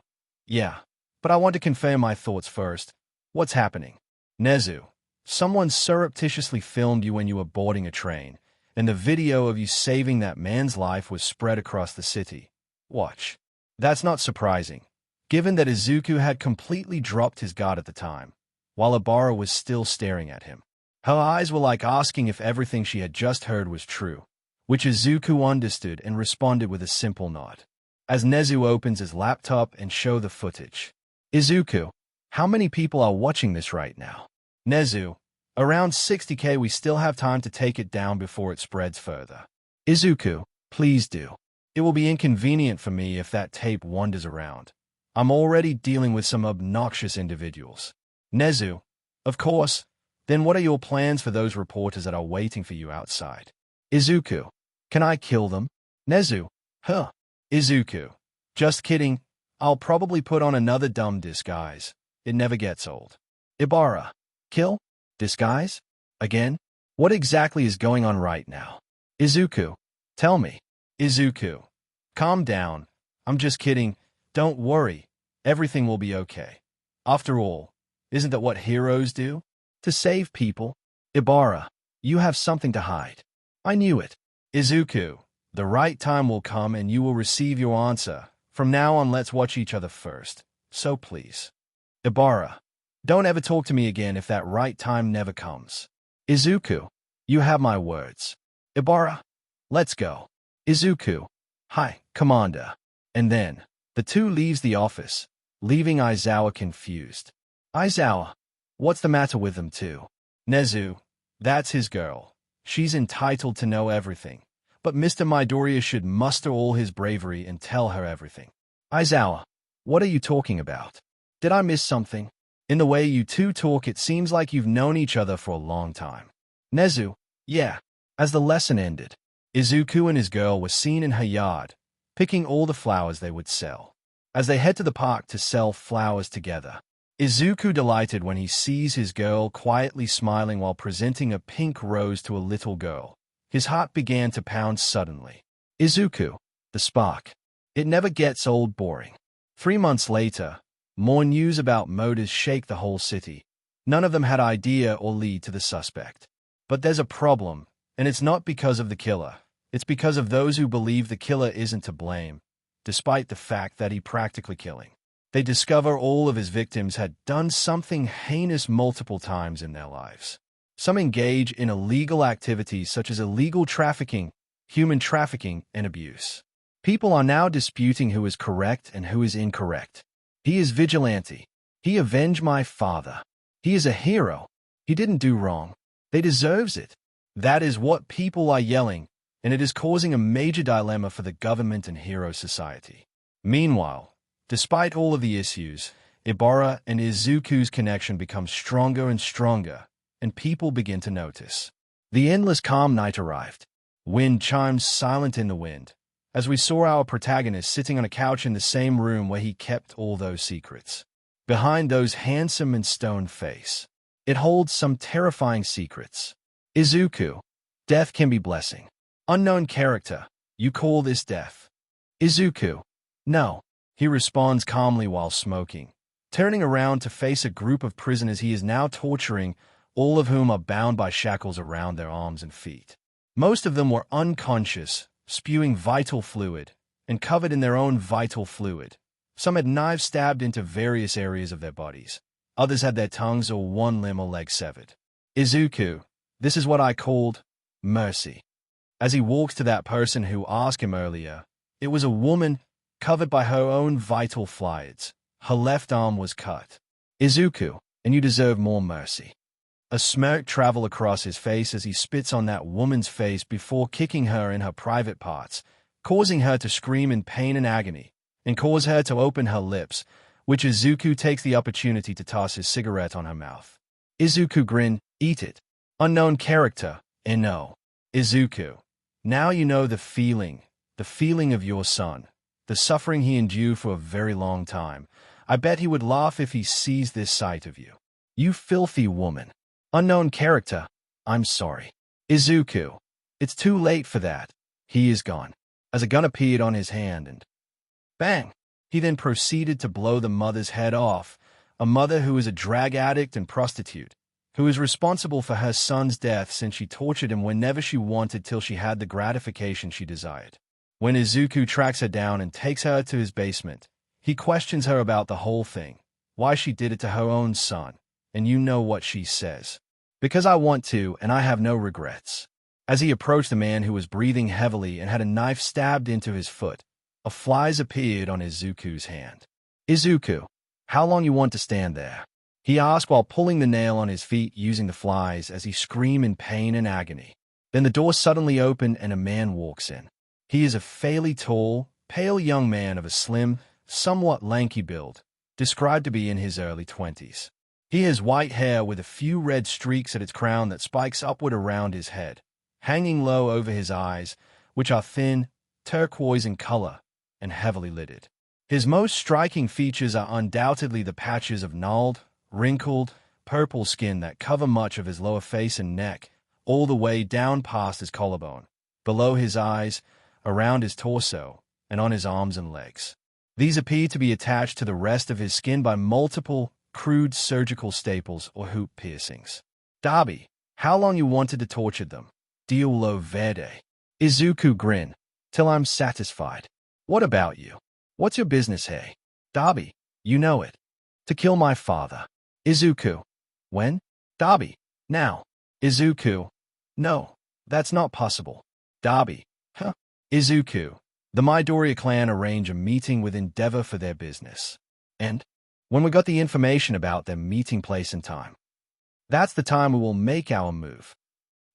yeah, but I want to confirm my thoughts first. What's happening? Nezu, someone surreptitiously filmed you when you were boarding a train, and the video of you saving that man's life was spread across the city. Watch. That's not surprising, given that Izuku had completely dropped his guard at the time. while Ibarra was still staring at him. Her eyes were like asking if everything she had just heard was true, which Izuku understood and responded with a simple nod. As Nezu opens his laptop and shows the footage. Izuku, how many people are watching this right now? Nezu, around 60K. We still have time to take it down before it spreads further. Izuku, please do. It will be inconvenient for me if that tape wanders around. I'm already dealing with some obnoxious individuals. Nezu, of course. Then what are your plans for those reporters that are waiting for you outside? Izuku, can I kill them? Nezu, huh. Izuku, just kidding. I'll probably put on another dumb disguise. It never gets old. Ibarra, kill? Disguise? Again? What exactly is going on right now? Izuku, tell me. Izuku, calm down. I'm just kidding. Don't worry. Everything will be okay. After all, isn't that what heroes do? To save people? Ibarra, you have something to hide. I knew it. Izuku, the right time will come and you will receive your answer. From now on, let's watch each other first. So please. Ibarra, don't ever talk to me again if that right time never comes. Izuku, you have my words. Ibarra, let's go. Izuku, hi, Commander. And then, the two leaves the office, leaving Aizawa confused. Aizawa, what's the matter with them two? Nezu, that's his girl. She's entitled to know everything. But Mr. Midoriya should muster all his bravery and tell her everything. Aizawa, what are you talking about? Did I miss something? In the way you two talk, it seems like you've known each other for a long time. Nezu, yeah. As the lesson ended, Izuku and his girl were seen in her yard, picking all the flowers they would sell. As they head to the park to sell flowers together, Izuku delighted when he sees his girl quietly smiling while presenting a pink rose to a little girl. His heart began to pound suddenly. Izuku, the spark. It never gets old boring. 3 months later, more news about murders shake the whole city. None of them had idea or lead to the suspect. But there's a problem, and it's not because of the killer. It's because of those who believe the killer isn't to blame, despite the fact that he practically killing. They discover all of his victims had done something heinous multiple times in their lives. Some engage in illegal activities such as illegal trafficking, human trafficking, and abuse. People are now disputing who is correct and who is incorrect. He is vigilante. He avenged my father. He is a hero. He didn't do wrong. They deserves it. That is what people are yelling, and it is causing a major dilemma for the government and hero society. Meanwhile, despite all of the issues, Ibarra and Izuku's connection becomes stronger and stronger, and people begin to notice. The endless calm night arrived. Wind chimes silent in the wind, as we saw our protagonist sitting on a couch in the same room where he kept all those secrets. Behind those handsome and stone face, it holds some terrifying secrets. Izuku, death can be blessing. Unknown character, you call this death? Izuku, no. He responds calmly while smoking, turning around to face a group of prisoners he is now torturing, all of whom are bound by shackles around their arms and feet. Most of them were unconscious, spewing vital fluid, and covered in their own vital fluid. Some had knives stabbed into various areas of their bodies. Others had their tongues or one limb or leg severed. Izuku, this is what I called mercy. As he walks to that person who asked him earlier, it was a woman covered by her own vital fluids. Her left arm was cut. Izuku, and you deserve more mercy. A smirk travels across his face as he spits on that woman's face before kicking her in her private parts, causing her to scream in pain and agony, and cause her to open her lips, which Izuku takes the opportunity to toss his cigarette on her mouth. Izuku grin, eat it. Unknown character, no. Izuku, now you know the feeling of your son, the suffering he endured for a very long time. I bet he would laugh if he sees this sight of you. You filthy woman. Unknown character, I'm sorry. Izuku, it's too late for that. He is gone. As a gun appeared on his hand and bang! He then proceeded to blow the mother's head off, a mother who is a drug addict and prostitute, who is responsible for her son's death since she tortured him whenever she wanted till she had the gratification she desired. When Izuku tracks her down and takes her to his basement, he questions her about the whole thing, why she did it to her own son, and you know what she says. Because I want to, and I have no regrets. As he approached the man who was breathing heavily and had a knife stabbed into his foot, a flies appeared on Izuku's hand. Izuku, how long you want to stand there? He asked while pulling the nail on his feet using the flies as he screamed in pain and agony. Then the door suddenly opened and a man walks in. He is a fairly tall, pale young man of a slim, somewhat lanky build, described to be in his early 20s. He has white hair with a few red streaks at its crown that spikes upward around his head, hanging low over his eyes, which are thin, turquoise in color, and heavily lidded. His most striking features are undoubtedly the patches of gnarled, wrinkled, purple skin that cover much of his lower face and neck, all the way down past his collarbone, below his eyes, around his torso, and on his arms and legs. These appear to be attached to the rest of his skin by multiple, crude surgical staples or hoop piercings. Darby, how long you wanted to torture them? Diolo Verde. Izuku grin. Till I'm satisfied. What about you? What's your business, hey? Darby, you know it. To kill my father. Izuku. When? Darby. Now. Izuku. No, that's not possible. Darby. Huh? Izuku. The Midoriya clan arrange a meeting with Endeavor for their business. And when we got the information about their meeting place and time, that's the time we will make our move.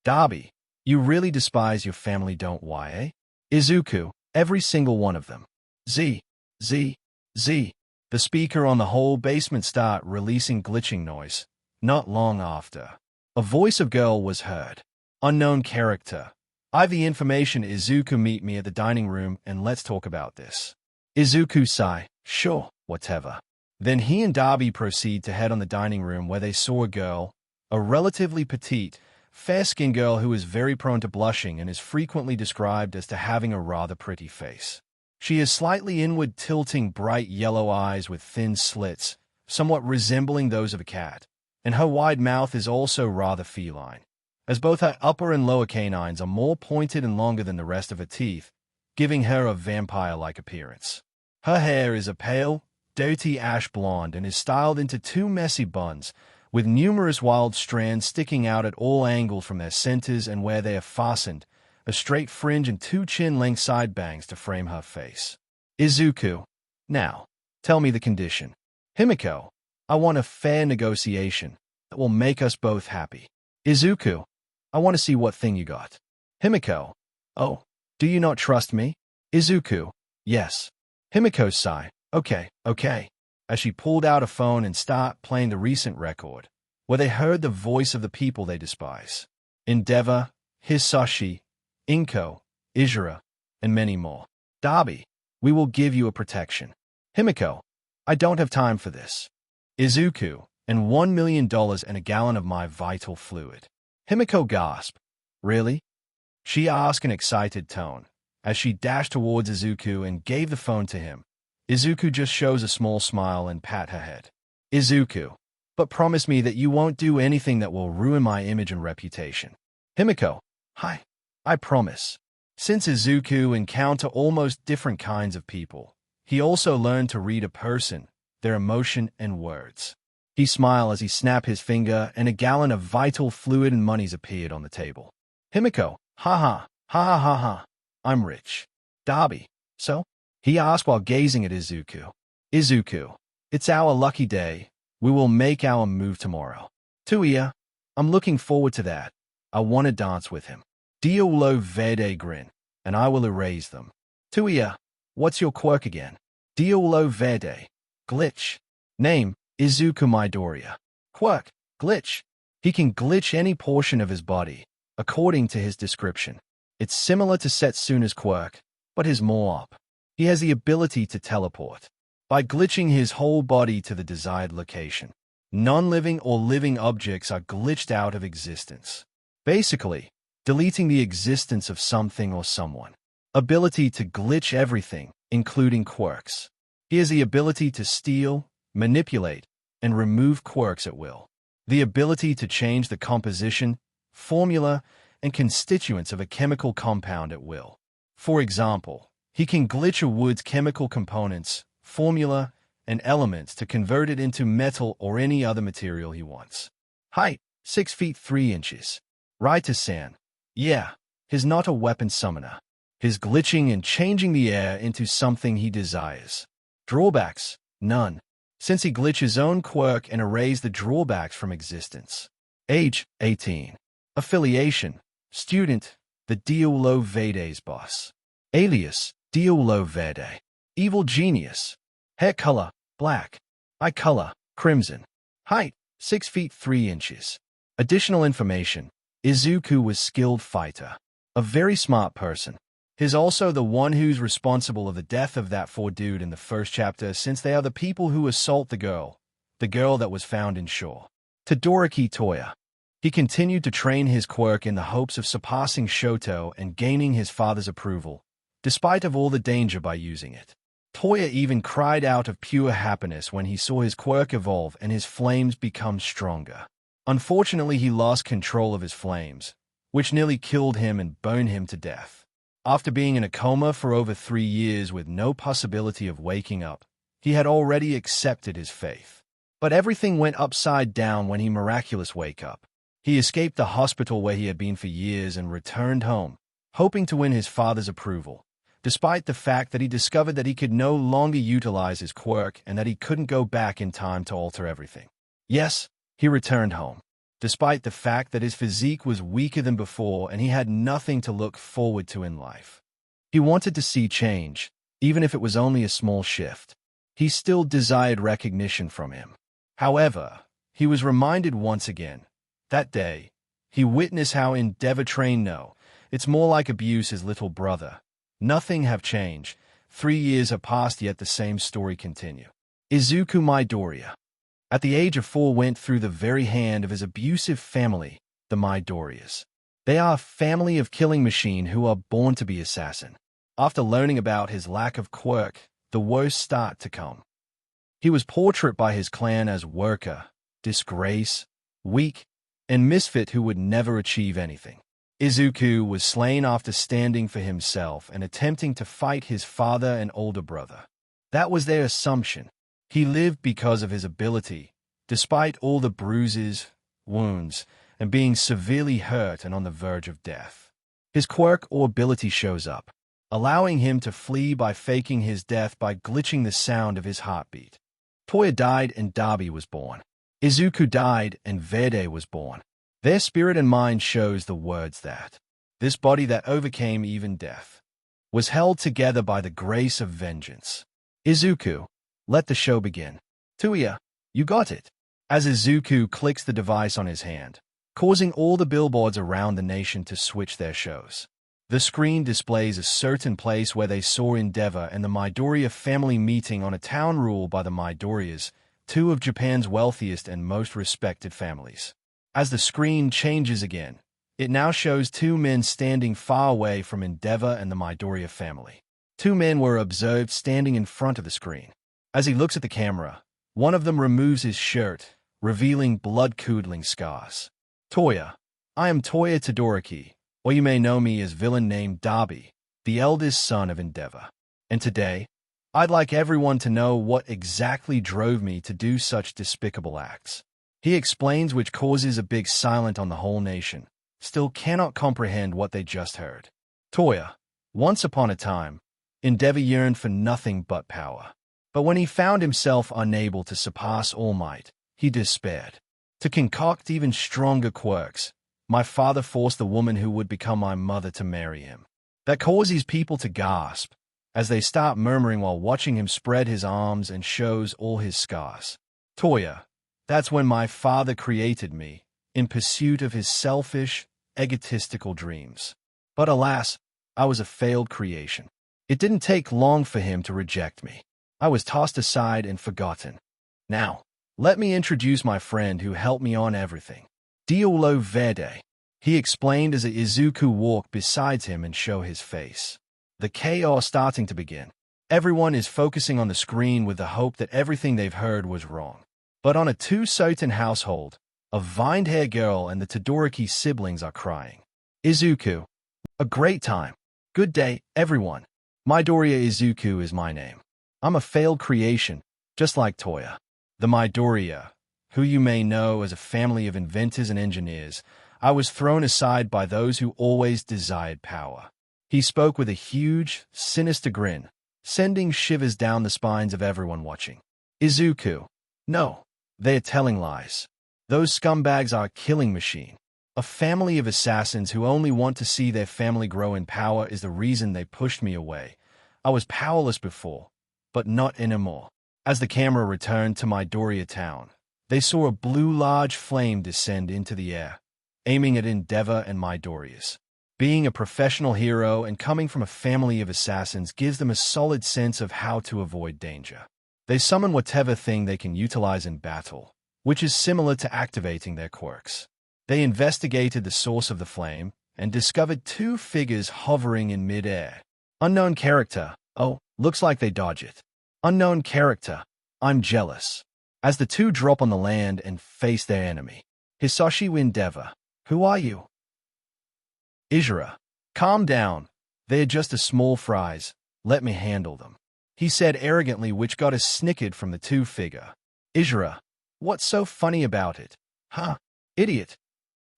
Darby, you really despise your family, don't why, eh? Izuku, every single one of them. Z. The speaker on the whole basement start releasing glitching noise. Not long after, a voice of girl was heard. Unknown character. I've the information. Izuku, meet me at the dining room and let's talk about this. Izuku sigh. Sure, whatever. Then he and Darby proceed to head on the dining room where they saw a girl, a relatively petite, fair-skinned girl who is very prone to blushing and is frequently described as to having a rather pretty face. She has slightly inward-tilting bright yellow eyes with thin slits, somewhat resembling those of a cat, and her wide mouth is also rather feline, as both her upper and lower canines are more pointed and longer than the rest of her teeth, giving her a vampire-like appearance. Her hair is a pale, dirty ash blonde and is styled into two messy buns, with numerous wild strands sticking out at all angles from their centers and where they are fastened, a straight fringe and two chin-length side bangs to frame her face. Izuku, now, tell me the condition. Himiko, I want a fair negotiation that will make us both happy. Izuku, I want to see what thing you got. Himiko, oh, do you not trust me? Izuku, yes. Himiko sigh, okay. As she pulled out a phone and started playing the recent record, where they heard the voice of the people they despise. Endeavor, Hisashi, Inko, Izura, and many more. Darby, we will give you a protection. Himiko, I don't have time for this. Izuku, and $1 million and a gallon of my vital fluid. Himiko gasped. Really? She asked in an excited tone, as she dashed towards Izuku and gave the phone to him. Izuku just shows a small smile and pat her head. Izuku, but promise me that you won't do anything that will ruin my image and reputation. Himiko, hi, I promise. Since Izuku encountered almost different kinds of people, he also learned to read a person, their emotion and words. He smiled as he snapped his finger and a gallon of vital fluid and monies appeared on the table. Himiko, ha, I'm rich. Darby, so? He asked while gazing at Izuku. Izuku, it's our lucky day. We will make our move tomorrow. Tuia, I'm looking forward to that. I want to dance with him. Diolo Verde grin, and I will erase them. Tuia, what's your quirk again? Diolo Verde. Glitch. Name, Izuku Midoriya. Quirk, glitch. He can glitch any portion of his body, according to his description. It's similar to Setsuna's quirk, but his more up. He has the ability to teleport by glitching his whole body to the desired location. Non-living or living objects are glitched out of existence. Basically, deleting the existence of something or someone. Ability to glitch everything, including quirks. He has the ability to steal, manipulate, and remove quirks at will. The ability to change the composition, formula, and constituents of a chemical compound at will. For example, he can glitch a wood's chemical components, formula, and elements to convert it into metal or any other material he wants. Height, 6 feet 3 inches. Raita-san. Yeah, he's not a weapon summoner. He's glitching and changing the air into something he desires. Drawbacks, none, since he glitched his own quirk and erased the drawbacks from existence. Age, 18. Affiliation, student, the Diaulo Vede's boss. Alias, Diaulo Verde. Evil genius. Hair color, black. Eye color, crimson. Height, 6 feet 3 inches. Additional information. Izuku was skilled fighter. A very smart person. He's also the one who's responsible of the death of that 4 dude in the first chapter, since they are the people who assault the girl that was found in shore. Todoroki Toya. He continued to train his quirk in the hopes of surpassing Shoto and gaining his father's approval, despite of all the danger by using it. Toya even cried out of pure happiness when he saw his quirk evolve and his flames become stronger. Unfortunately, he lost control of his flames, which nearly killed him and burned him to death. After being in a coma for over 3 years with no possibility of waking up, he had already accepted his fate. But everything went upside down when he miraculously wake up. He escaped the hospital where he had been for years and returned home, hoping to win his father's approval, despite the fact that he discovered that he could no longer utilize his quirk and that he couldn't go back in time to alter everything. Yes, he returned home, despite the fact that his physique was weaker than before and he had nothing to look forward to in life. He wanted to see change, even if it was only a small shift. He still desired recognition from him. However, he was reminded once again. That day, he witnessed how Endeavor trained no, it's more like abuse his little brother. Nothing have changed. 3 years have passed, yet the same story continue. Izuku Midoriya. At the age of 4 went through the very hand of his abusive family, the Midoriyas. They are a family of killing machine who are born to be assassin. After learning about his lack of quirk, the worst start to come. He was portrayed by his clan as worker, disgrace, weak, and misfit who would never achieve anything. Izuku was slain after standing for himself and attempting to fight his father and older brother. That was their assumption. He lived because of his ability, despite all the bruises, wounds, and being severely hurt and on the verge of death. His quirk or ability shows up, allowing him to flee by faking his death by glitching the sound of his heartbeat. Toya died and Dabi was born. Izuku died and Verde was born. Their spirit and mind shows the words that this body that overcame even death was held together by the grace of vengeance. Izuku, let the show begin. Toya, you got it. As Izuku clicks the device on his hand, causing all the billboards around the nation to switch their shows. The screen displays a certain place where they saw Endeavor and the Midoriya family meeting on a town ruled by the Midoriyas, 2 of Japan's wealthiest and most respected families. As the screen changes again, it now shows 2 men standing far away from Endeavor and the Midoriya family. 2 men were observed standing in front of the screen. As he looks at the camera, one of them removes his shirt, revealing blood-curdling scars. Toya. I am Toya Todoroki, or you may know me as villain named Dabi, the eldest son of Endeavor. And today, I'd like everyone to know what exactly drove me to do such despicable acts. He explains, which causes a big silence on the whole nation, still cannot comprehend what they just heard. Toya. Once upon a time, Endeavor yearned for nothing but power. But when he found himself unable to surpass All Might, he despaired. To concoct even stronger quirks, my father forced the woman who would become my mother to marry him. That causes people to gasp, as they start murmuring while watching him spread his arms and shows all his scars. Toya, that's when my father created me, in pursuit of his selfish, egotistical dreams. But alas, I was a failed creation. It didn't take long for him to reject me. I was tossed aside and forgotten. Now, let me introduce my friend who helped me on everything. Diaulo Verde. He explained as Izuku walked beside him and showed his face. The chaos starting to begin. Everyone is focusing on the screen with the hope that everything they've heard was wrong. But on a 2-certain household, a vine-hair girl and the Todoroki siblings are crying. Izuku. A great time. Good day, everyone. Midoriya Izuku is my name. I'm a failed creation, just like Toya. The Midoriya, who you may know as a family of inventors and engineers, I was thrown aside by those who always desired power. He spoke with a huge, sinister grin, sending shivers down the spines of everyone watching. Izuku. No, they're telling lies. Those scumbags are a killing machine. A family of assassins who only want to see their family grow in power is the reason they pushed me away. I was powerless before, but not anymore. As the camera returned to Midoriya Town, they saw a blue large flame descend into the air, aiming at Endeavor and Midoriyas. Being a professional hero and coming from a family of assassins gives them a solid sense of how to avoid danger. They summon whatever thing they can utilize in battle, which is similar to activating their quirks. They investigated the source of the flame and discovered two figures hovering in mid-air. Unknown character. Oh, looks like they dodge it. Unknown character. I'm jealous. As the two drop on the land and face their enemy. Hisashi Endeavor. Who are you? Izura. Calm down. They're just a small fries. Let me handle them. He said arrogantly, which got a snicker from the two-figure. Izura. What's so funny about it? Huh? Idiot.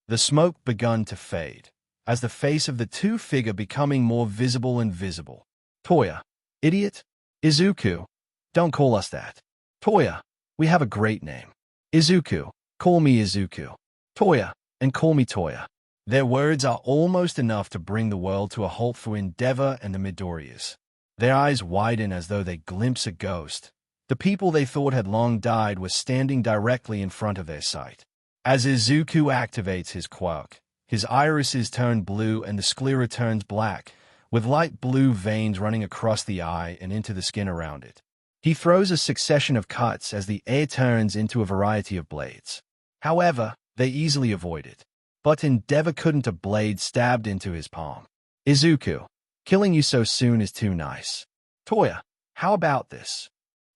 The smoke begun to fade, as the face of the two-figure becoming more visible and visible. Toya. Idiot? Izuku. Don't call us that. Toya. We have a great name. Izuku. Call me Izuku. Toya. And call me Toya. Their words are almost enough to bring the world to a halt for Endeavor and the Midoriyas. Their eyes widen as though they glimpse a ghost. The people they thought had long died were standing directly in front of their sight. As Izuku activates his quirk, his irises turn blue and the sclera turns black, with light blue veins running across the eye and into the skin around it. He throws a succession of cuts as the air turns into a variety of blades. However, they easily avoid it. But Endeavor couldn't a blade stabbed into his palm. Izuku, killing you so soon is too nice. Toya, how about this?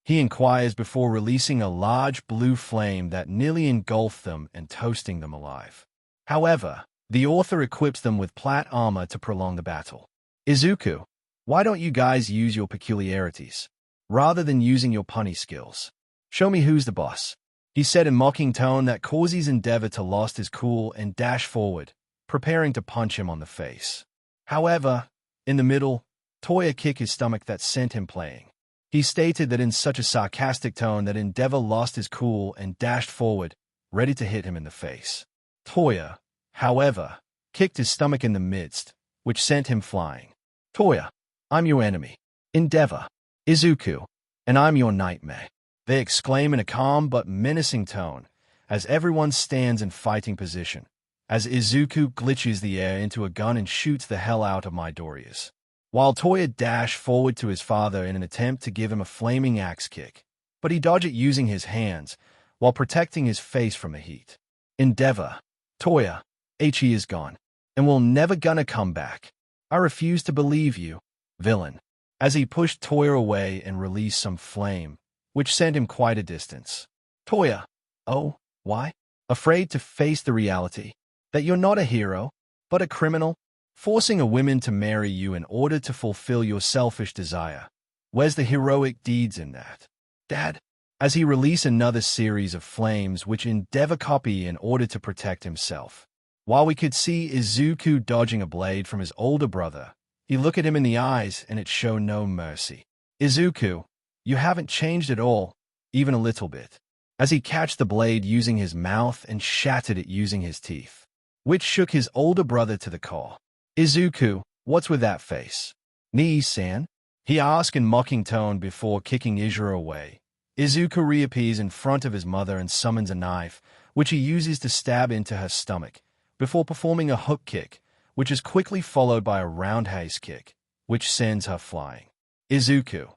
He inquires before releasing a large blue flame that nearly engulfed them and toasting them alive. However, the author equips them with plat armor to prolong the battle. Izuku, why don't you guys use your peculiarities, rather than using your punny skills? Show me who's the boss. He said in mocking tone that causes Endeavor to lost his cool and dash forward, preparing to punch him on the face. However, in the middle, Toya kicked his stomach that sent him playing. He stated that in such a sarcastic tone that Endeavor lost his cool and dashed forward, ready to hit him in the face. Toya, however, kicked his stomach in the midst, which sent him flying. Toya, I'm your enemy. Endeavor. Izuku. And I'm your nightmare. They exclaim in a calm but menacing tone, as everyone stands in fighting position, as Izuku glitches the air into a gun and shoots the hell out of Midoriyas. While Toya dashed forward to his father in an attempt to give him a flaming axe kick, but he dodged it using his hands, while protecting his face from the heat. Endeavor. Toya. He is gone, and will never gonna come back. I refuse to believe you, villain. As he pushed Toya away and released some flame, which sent him quite a distance. Toya. Oh, why? Afraid to face the reality that you're not a hero, but a criminal? Forcing a woman to marry you in order to fulfill your selfish desire. Where's the heroic deeds in that? Dad? As he released another series of flames which Endeavor copy in order to protect himself. While we could see Izuku dodging a blade from his older brother, he looked at him in the eyes and it showed no mercy. Izuku, you haven't changed at all, even a little bit. As he catched the blade using his mouth and shattered it using his teeth, which shook his older brother to the core. Izuku, what's with that face? Nii-san? He asked in mocking tone before kicking Izura away. Izuku reappears in front of his mother and summons a knife, which he uses to stab into her stomach, before performing a hook kick, which is quickly followed by a roundhouse kick, which sends her flying. Izuku.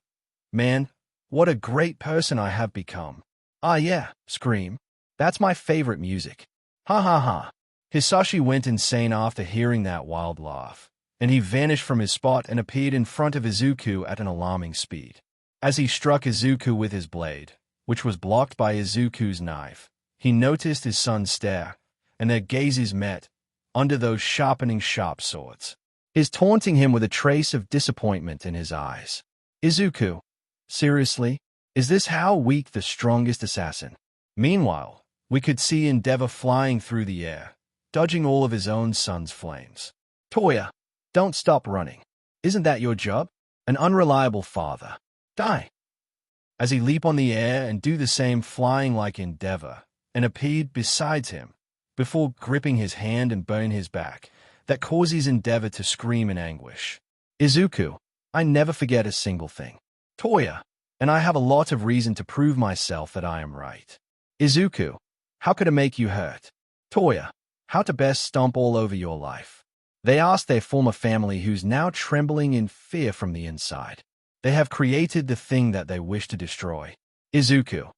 Man, what a great person I have become. Ah yeah, scream. That's my favorite music. Ha ha ha. Hisashi went insane after hearing that wild laugh, and he vanished from his spot and appeared in front of Izuku at an alarming speed. As he struck Izuku with his blade, which was blocked by Izuku's knife, he noticed his son stare, and their gazes met, under those sharpening sharp swords, his taunting him with a trace of disappointment in his eyes. Izuku, seriously? Is this how weak the strongest assassin? Meanwhile, we could see Endeavor flying through the air, dodging all of his own son's flames. Toya, don't stop running. Isn't that your job? An unreliable father. Die. As he leap on the air and do the same flying like Endeavor, and appeared beside him, before gripping his hand and burn his back, that causes Endeavor to scream in anguish. Izuku, I never forget a single thing. Toya, and I have a lot of reason to prove myself that I am right. Izuku, how could it make you hurt? Toya, how to best stomp all over your life. They asked their former family who's now trembling in fear from the inside. They have created the thing that they wish to destroy. Izuku,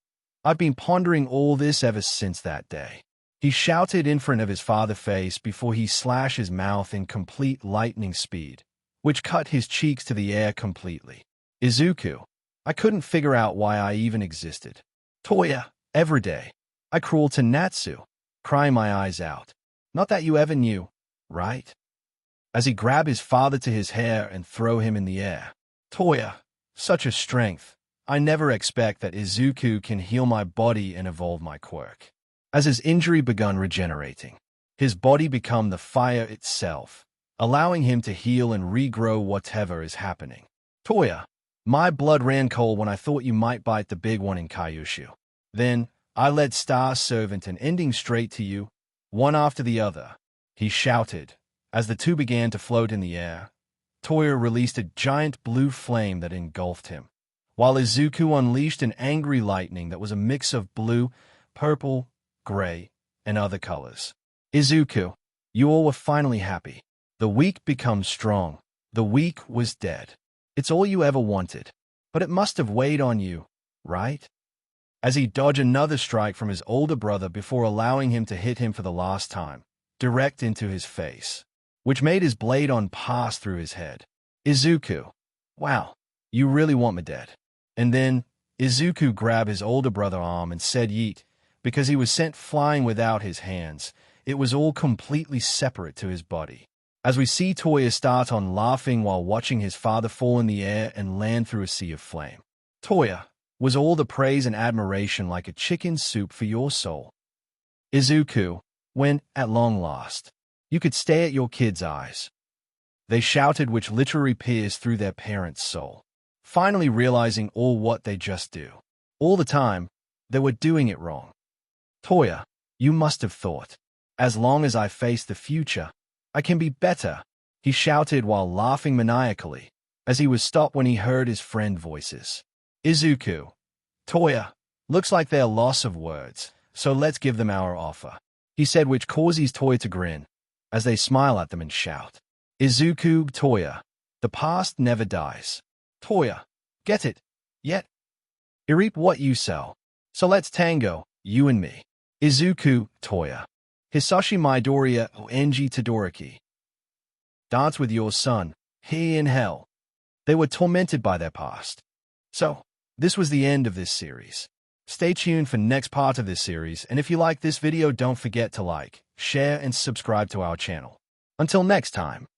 I've been pondering all this ever since that day. He shouted in front of his father's face before he slashed his mouth in complete lightning speed, which cut his cheeks to the air completely. Izuku, I couldn't figure out why I even existed. Toya, every day, I crawl to Natsu, crying my eyes out. Not that you ever knew, right? As he grabbed his father to his hair and throw him in the air. Toya, such a strength. I never expect that Izuku can heal my body and evolve my quirk. As his injury begun regenerating, his body become the fire itself, allowing him to heal and regrow whatever is happening. Toya, my blood ran cold when I thought you might bite the big one in Kyushu. Then, I led Star Servant and ending straight to you, one after the other. He shouted. As the two began to float in the air, Toya released a giant blue flame that engulfed him, while Izuku unleashed an angry lightning that was a mix of blue, purple, gray, and other colors. Izuku, you all were finally happy. The weak becomes strong. The weak was dead. It's all you ever wanted. But it must have weighed on you, right? As he dodged another strike from his older brother before allowing him to hit him for the last time, direct into his face, which made his blade on pass through his head. Izuku, wow, you really want me dead. And then, Izuku grabbed his older brother's arm and said yeet, because he was sent flying without his hands. It was all completely separate to his body. As we see Toya start on laughing while watching his father fall in the air and land through a sea of flame. Toya, was all the praise and admiration like a chicken soup for your soul? Izuku, when, at long last, you could stare at your kid's eyes. They shouted, which literally pierced through their parents' soul, finally realizing all what they just do. All the time, they were doing it wrong. Toya, you must have thought, as long as I face the future, I can be better, he shouted while laughing maniacally, as he was stopped when he heard his friend voices. Izuku, Toya, looks like they're loss of words, so let's give them our offer, he said, which causes Toya to grin, as they smile at them and shout. Izuku, Toya, the past never dies. Toya, get it, yet? You reap what you sow. So let's tango, you and me. Izuku, Toya. Hisashi Midoriya o Enji Todoroki. Dance with your son, he in hell. They were tormented by their past. So, this was the end of this series. Stay tuned for next part of this series, and if you like this video, don't forget to like, share, and subscribe to our channel. Until next time.